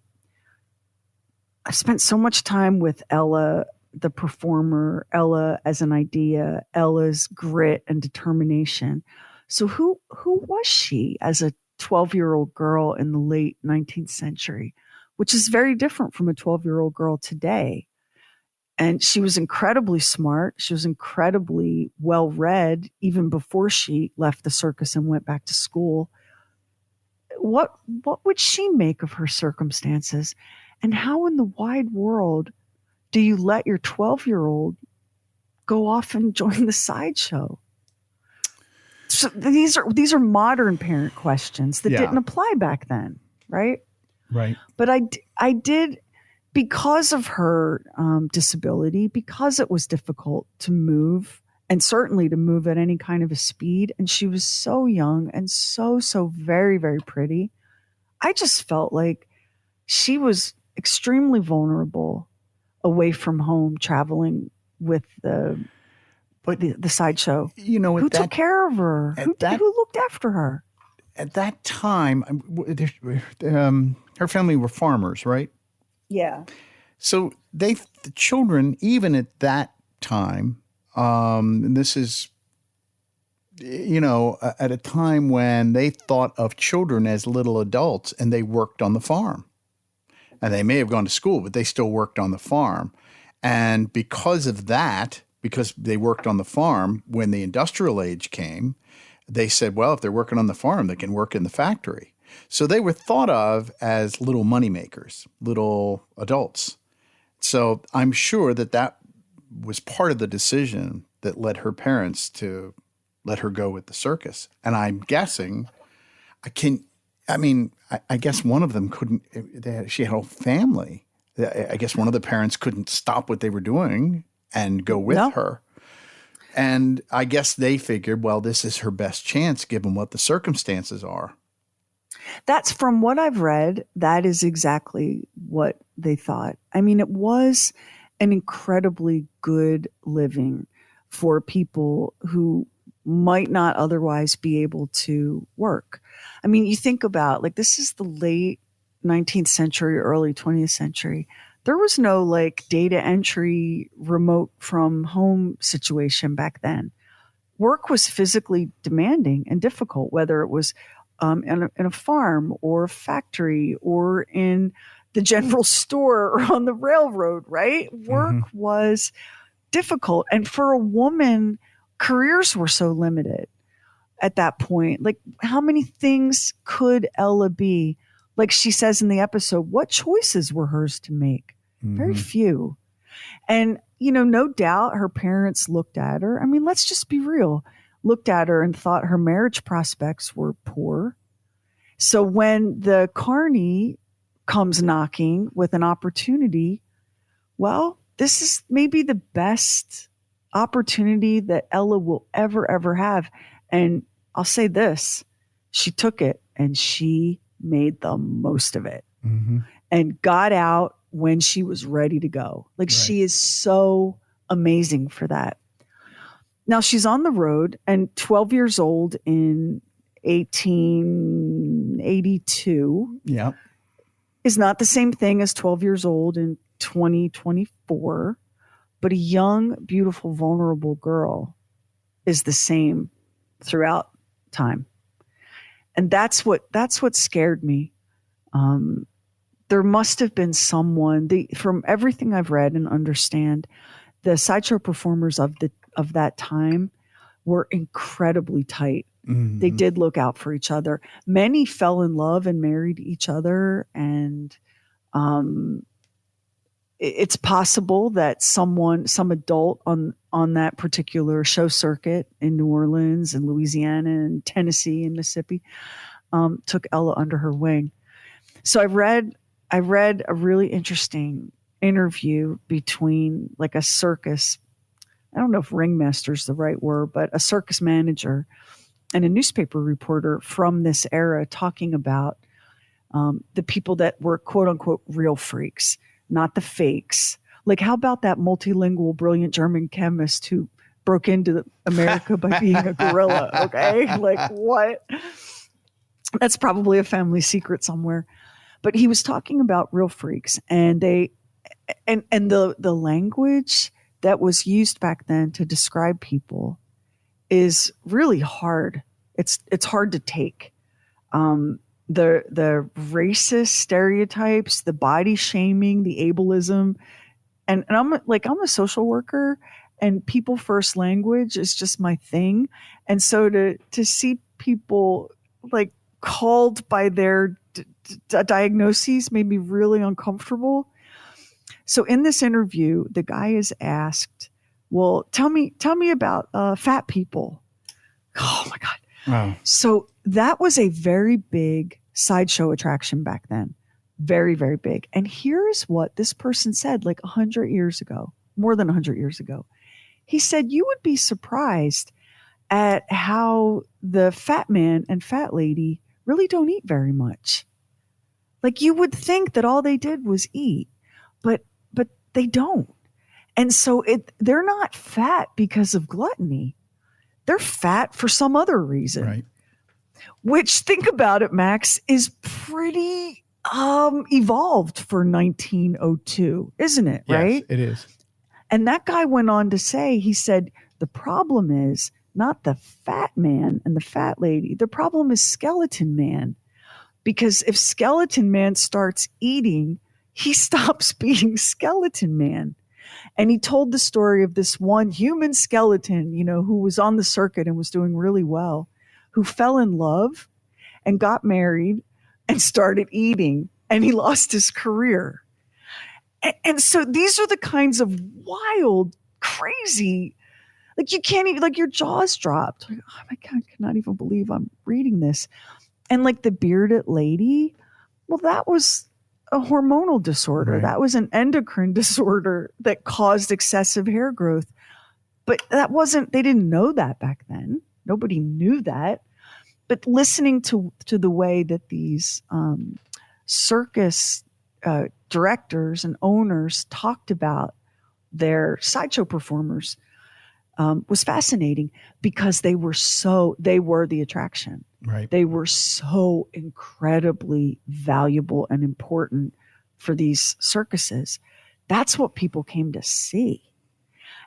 I've spent so much time with Ella, the performer, Ella as an idea, Ella's grit and determination. So who was she as a 12-year-old girl in the late 19th century, which is very different from a 12-year-old girl today? And she was incredibly smart. She was incredibly well-read even before she left the circus and went back to school. What would she make of her circumstances? And how in the wide world do you let your 12-year-old go off and join the sideshow? So these are modern parent questions that didn't apply back then, right? Right. But I did, because of her disability, because it was difficult to move, and certainly to move at any kind of a speed, and she was so young and so very, very pretty, I just felt like she was extremely vulnerable away from home, traveling with the sideshow. You know, who took care of her? Who looked after her? At that time, her family were farmers, right? Yeah. So the children, even at that time, and this is, at a time when they thought of children as little adults, and they worked on the farm. And they may have gone to school, but they still worked on the farm. And because of that, because they worked on the farm, when the industrial age came, they said, well, if they're working on the farm, they can work in the factory. So they were thought of as little moneymakers, little adults. So I'm sure that was part of the decision that led her parents to let her go with the circus. And I'm guessing, I guess one of them couldn't, she had a whole family. I guess one of the parents couldn't stop what they were doing and go with her. And I guess they figured, well, this is her best chance given what the circumstances are. That's, from what I've read, that is exactly what they thought. I mean, it was an incredibly good living for people who might not otherwise be able to work. I mean, you think about, like, this is the late 19th century, early 20th century. There was no like data entry, remote from home situation back then. Work was physically demanding and difficult, whether it was in a farm or a factory or in the general store or on the railroad, right? Work was difficult. And for a woman, careers were so limited at that point. Like, how many things could Ella be? Like she says in the episode, what choices were hers to make? Very few. And, no doubt her parents looked at her. I mean, let's just be real. Looked at her and thought her marriage prospects were poor. So when the carney comes knocking with an opportunity, well, this is maybe the best opportunity that Ella will ever have. And I'll say this, she took it and she made the most of it and got out when she was ready to go. Like, she is so amazing for that. Now she's on the road, and 12 years old in 1882 is not the same thing as 12 years old in 2024, but a young, beautiful, vulnerable girl is the same throughout time. And that's what scared me. There must have been someone, from everything I've read and understand, the sideshow performers of that time were incredibly tight. They did look out for each other. Many fell in love and married each other. And it's possible that some adult on that particular show circuit in New Orleans and Louisiana and Tennessee and Mississippi took Ella under her wing. So I read a really interesting interview between, like, a circus, I don't know if ringmaster is the right word, but a circus manager and a newspaper reporter from this era talking about the people that were quote unquote real freaks, not the fakes. Like, how about that multilingual, brilliant German chemist who broke into America by being a gorilla. Okay. Like what? That's probably a family secret somewhere. But he was talking about real freaks, and the language that was used back then to describe people is really hard. It's hard to take. The racist stereotypes, the body shaming, the ableism, and I'm a social worker, and people first language is just my thing, and so to see people like called by their diagnoses made me really uncomfortable. So in this interview, the guy is asked, "Well, tell me about fat people." Oh my God! Wow. So that was a very big sideshow attraction back then, very, very big. And here's what this person said, like 100 years ago, more than 100 years ago. He said, "You would be surprised at how the fat man and fat lady really don't eat very much. Like you would think that all they did was eat, but they don't. And so they're not fat because of gluttony. They're fat for some other reason." Right. Which, think about it, Max, is pretty evolved for 1902, isn't it? Yes, right? it is. And that guy went on to say, he said, the problem is not the fat man and the fat lady. The problem is skeleton man. Because if skeleton man starts eating, he stops being skeleton man. And he told the story of this one human skeleton, who was on the circuit and was doing really well, who fell in love and got married and started eating, and he lost his career. And so these are the kinds of wild, crazy, like you can't even, like your jaw's dropped. Like, oh my God, I cannot even believe I'm reading this. And like the bearded lady, well, that was a hormonal disorder. Right. That was an endocrine disorder that caused excessive hair growth. But they didn't know that back then. Nobody knew that. But listening to the way that these circus directors and owners talked about their sideshow performers was fascinating, because they were the attraction. Right. They were so incredibly valuable and important for these circuses. That's what people came to see.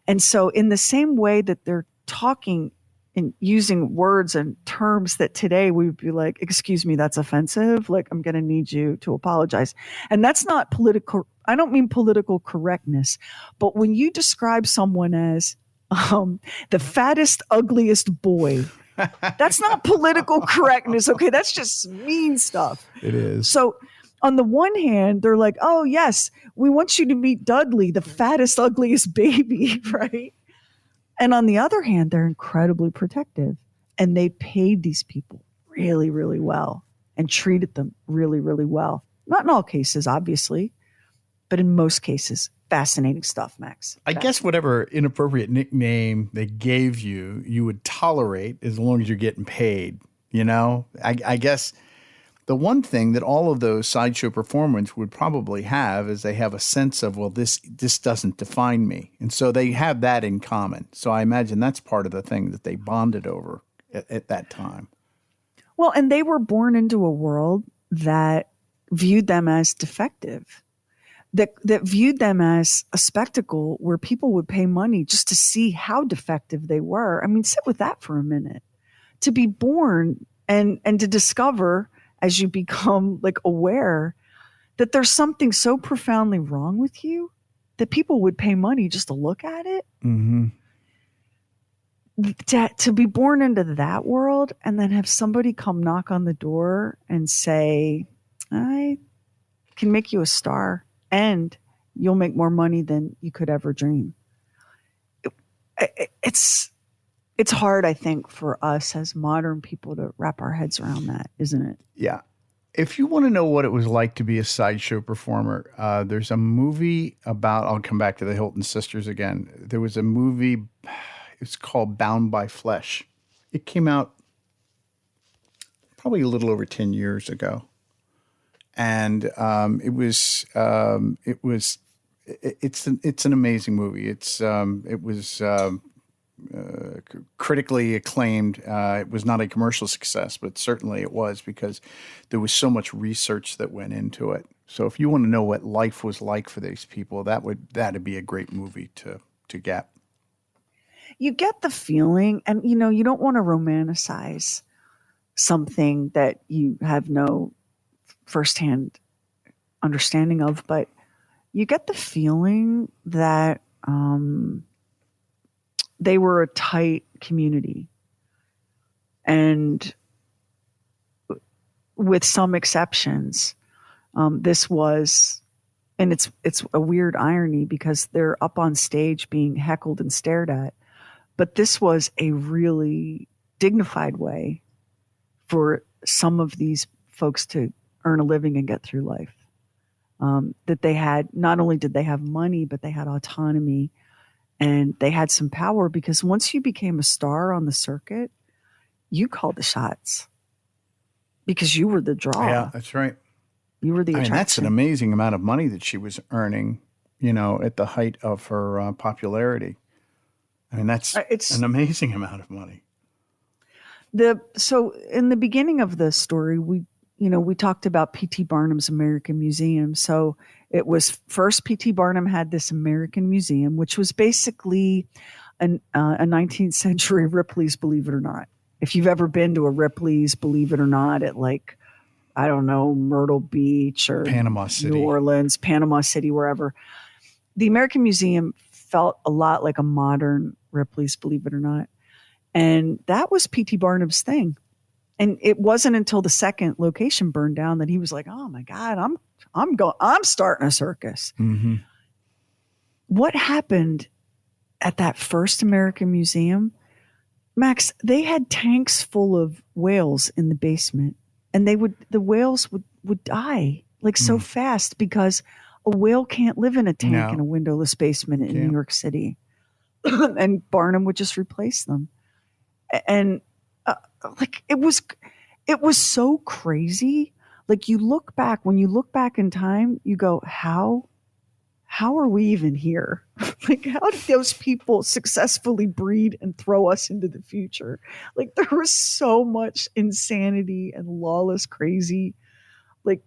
And so in the same way that they're talking and using words and terms that today we would be like, excuse me, that's offensive. Like, I'm going to need you to apologize. And that's not political. I don't mean political correctness, but when you describe someone as the fattest, ugliest boy, that's not political correctness. Okay. That's just mean stuff. It is. So on the one hand, they're like, oh yes, we want you to meet Dudley, the fattest, ugliest baby. Right. And on the other hand, they're incredibly protective, and they paid these people really, really well and treated them really, really well. Not in all cases, obviously, but in most cases. Fascinating stuff, Max. I guess whatever inappropriate nickname they gave you, you would tolerate as long as you're getting paid. I guess the one thing that all of those sideshow performers would probably have is they have a sense of, well, this doesn't define me. And so they have that in common. So I imagine that's part of the thing that they bonded over at that time. Well, and they were born into a world that viewed them as defective, that viewed them as a spectacle where people would pay money just to see how defective they were. I mean, sit with that for a minute. To be born and to discover, as you become like aware, that there's something so profoundly wrong with you that people would pay money just to look at it. Mm-hmm. To be born into that world and then have somebody come knock on the door and say, I can make you a star and you'll make more money than you could ever dream. It's hard, I think, for us as modern people to wrap our heads around that, isn't it? Yeah. If you want to know what it was like to be a sideshow performer, there's a movie about, I'll come back to the Hilton sisters again. There was a movie, it's called Bound by Flesh. It came out probably a little over 10 years ago. And it's an amazing movie. It was critically acclaimed. It was not a commercial success, but certainly it was because there was so much research that went into it. So if you want to know what life was like for these people, that'd be a great movie to get. You get the feeling, and you don't want to romanticize something that you have no firsthand understanding of, but you get the feeling that they were a tight community, and with some exceptions, this was, and it's a weird irony because they're up on stage being heckled and stared at, but this was a really dignified way for some of these folks to earn a living and get through life. That they had, not only did they have money, but they had autonomy and they had some power, because once you became a star on the circuit, you called the shots because you were the draw. Yeah, that's right. You were the attraction. That's an amazing amount of money that she was earning, at the height of her popularity. That's an amazing amount of money. So in the beginning of the story, we talked about P.T. Barnum's American Museum. So it was first P.T. Barnum had this American Museum, which was basically a 19th century Ripley's Believe It or Not. If you've ever been to a Ripley's Believe It or Not at Myrtle Beach or Panama City, New Orleans, Panama City, wherever, the American Museum felt a lot like a modern Ripley's Believe It or Not. And that was P.T. Barnum's thing. And it wasn't until the second location burned down that he was like, "Oh my God, I'm starting a circus." Mm-hmm. What happened at that first American Museum, Max? They had tanks full of whales in the basement, and the whales would die so fast because a whale can't live in a tank in a windowless basement in New York City, and Barnum would just replace them. And it was so crazy. When you look back in time, you go, how are we even here? How did those people successfully breed and throw us into the future? There was so much insanity and lawless crazy. What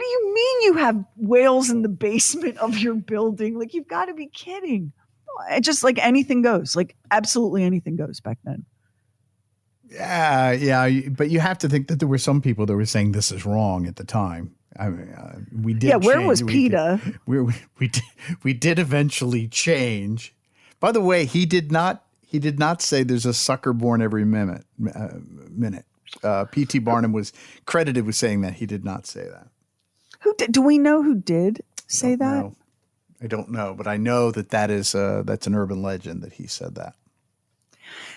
do you mean you have whales in the basement of your building? You've got to be kidding. It's just anything goes, absolutely anything goes back then. Yeah. But you have to think that there were some people that were saying this is wrong at the time. I mean, we did. Yeah. Where was PETA? We did eventually change. By the way, he did not say there's a sucker born every minute. P.T. Barnum was credited with saying that. He did not say that. Who did? Do we know who did say that? No. I don't know, but I know that's an urban legend that he said that.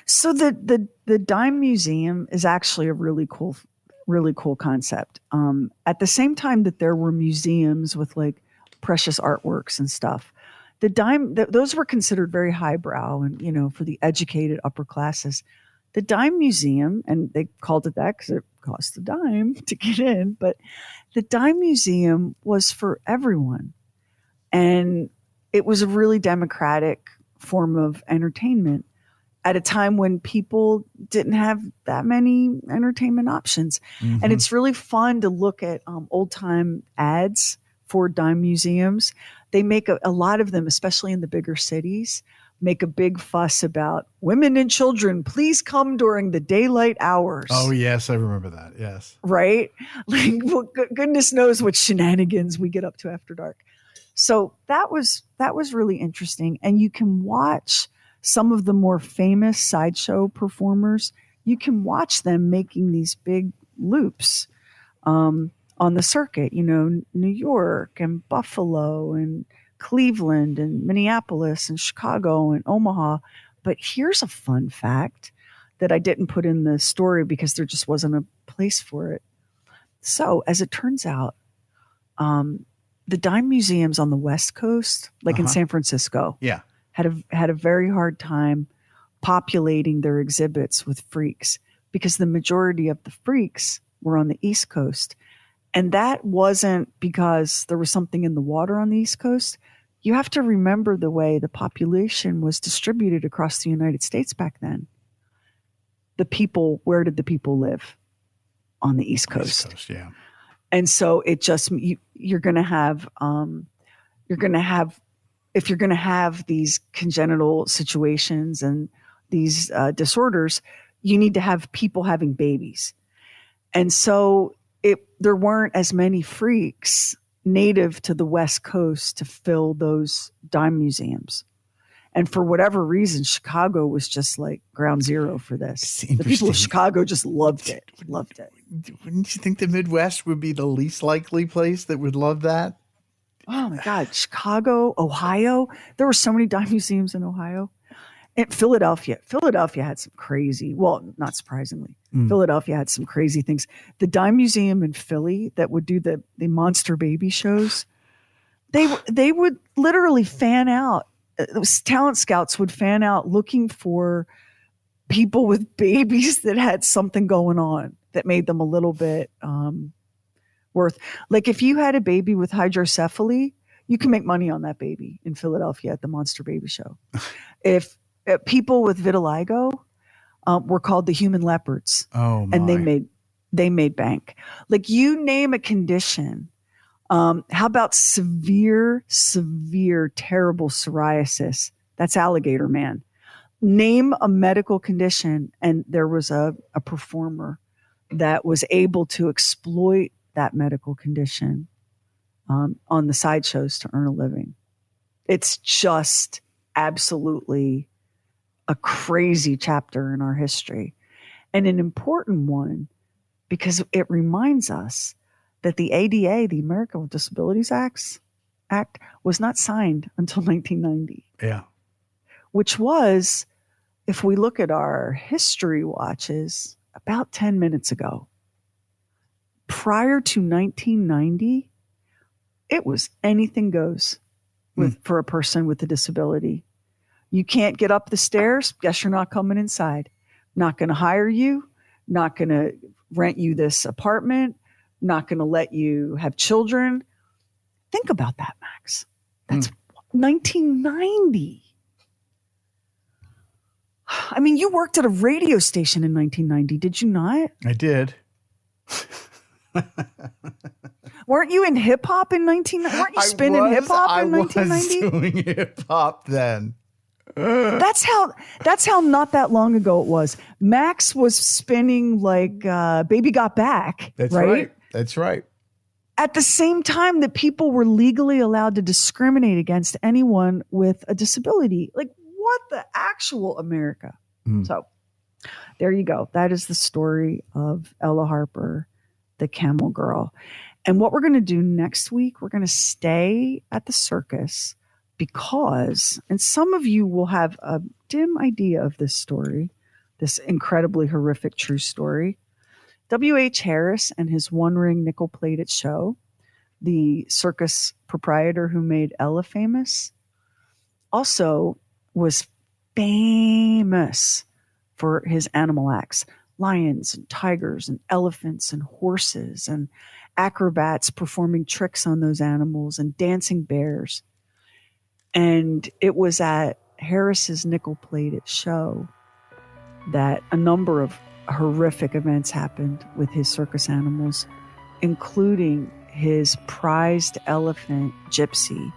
So the Dime Museum is actually a really cool concept. At the same time that there were museums with precious artworks and stuff, the Dime those were considered very highbrow and for the educated upper classes. The Dime Museum, and they called it that because it cost a dime to get in, but the Dime Museum was for everyone. And it was a really democratic form of entertainment at a time when people didn't have that many entertainment options. Mm-hmm. And it's really fun to look at old time ads for dime museums. They make a lot of them, especially in the bigger cities, make a big fuss about women and children. Please come during the daylight hours. Oh, yes. I remember that. Yes. Right? Goodness knows what shenanigans we get up to after dark. So that was really interesting. And you can watch some of the more famous sideshow performers. You can watch them making these big loops on the circuit, New York and Buffalo and Cleveland and Minneapolis and Chicago and Omaha. But here's a fun fact that I didn't put in the story because there just wasn't a place for it. So as it turns out, the dime museums on the West Coast, in San Francisco, had a very hard time populating their exhibits with freaks because the majority of the freaks were on the East Coast. And that wasn't because there was something in the water on the East Coast. you have to remember the way the population was distributed across the United States back then. Where did the people live? On the East Coast. East Coast, yeah. And so it just, you're going to have if you're going to have these congenital situations and these disorders, you need to have people having babies. And so there weren't as many freaks native to the West Coast to fill those dime museums. And for whatever reason, Chicago was just like ground zero for this. The people of Chicago just loved it. Loved it. Wouldn't you think the Midwest would be the least likely place that would love that? Oh my God. Chicago, Ohio. There were so many dime museums in Ohio. And Philadelphia had some crazy, well, not surprisingly, Philadelphia had some crazy things. The Dime Museum in Philly that would do the monster baby shows, they would literally fan out. Talent scouts would fan out looking for people with babies that had something going on that made them a little bit worth. Like if you had a baby with hydrocephaly, you can make money on that baby in Philadelphia at the Monster Baby Show. If people with vitiligo were called the human leopards. Oh, my. And they made bank. Like you name a condition. How about severe, terrible psoriasis? That's Alligator Man. Name a medical condition, and there was a performer that was able to exploit that medical condition on the sideshows to earn a living. It's just absolutely a crazy chapter in our history, and an important one because it reminds us that the ADA, the American with Disabilities Act, was not signed until 1990. Yeah. Which was, if we look at our history watches, about 10 minutes ago. Prior to 1990, it was anything goes for a person with a disability. You can't get up the stairs. Guess you're not coming inside. Not going to hire you. Not going to rent you this apartment. Not going to let you have children. Think about that, Max. That's 1990. I mean, you worked at a radio station in 1990, did you not? I did. Weren't you in hip hop in 1990? Weren't you spinning hip hop in 1990? I was doing hip hop then. That's how not that long ago it was. Max was spinning like Baby Got Back. That's right. That's right. At the same time that people were legally allowed to discriminate against anyone with a disability. Like, what the actual America? So there you go. That is the story of Ella Harper, the Camel Girl. And what we're going to do next week, we're going to stay at the circus because, and some of you will have a dim idea of this story, this incredibly horrific true story. W.H. Harris and his one-ring nickel-plated show, the circus proprietor who made Ella famous, also was famous for his animal acts. Lions and tigers and elephants and horses and acrobats performing tricks on those animals and dancing bears. And it was at Harris's nickel-plated show that a number of horrific events happened with his circus animals, including his prized elephant, Gypsy,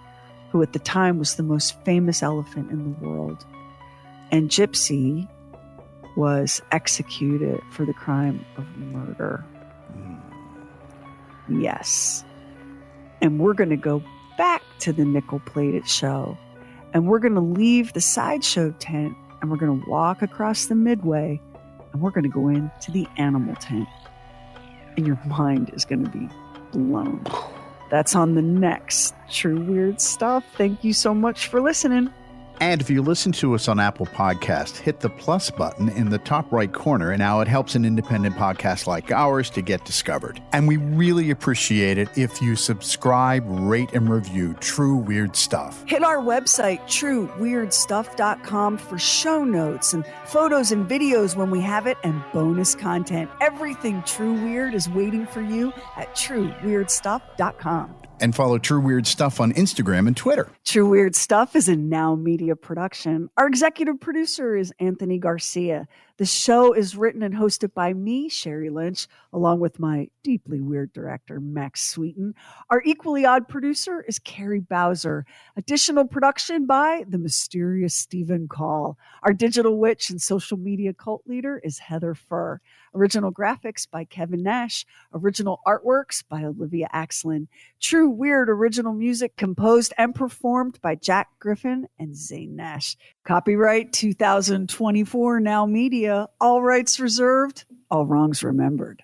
who at the time was the most famous elephant in the world. And Gypsy was executed for the crime of murder. Yes. And we're going to go back to the nickel-plated show, and we're going to leave the sideshow tent, and we're going to walk across the midway, and we're going to go into the animal tent. And your mind is going to be blown. That's on the next True Weird Stuff. Thank you so much for listening. And if you listen to us on Apple Podcasts, hit the plus button in the top right corner, and now it helps an independent podcast like ours to get discovered. And we really appreciate it if you subscribe, rate, and review True Weird Stuff. Hit our website, trueweirdstuff.com, for show notes and photos and videos when we have it, and bonus content. Everything True Weird is waiting for you at trueweirdstuff.com. And follow True Weird Stuff on Instagram and Twitter. True Weird Stuff is a Now Media production. Our executive producer is Anthony Garcia. The show is written and hosted by me, Sherry Lynch, along with my deeply weird director, Max Sweeten. Our equally odd producer is Carrie Bowser. Additional production by the mysterious Stephen Call. Our digital witch and social media cult leader is Heather Furr. Original graphics by Kevin Nash. Original artworks by Olivia Axlin. True Weird original music composed and performed by Jack Griffin and Zane Nash. Copyright 2024 Now Media. All rights reserved. All wrongs remembered.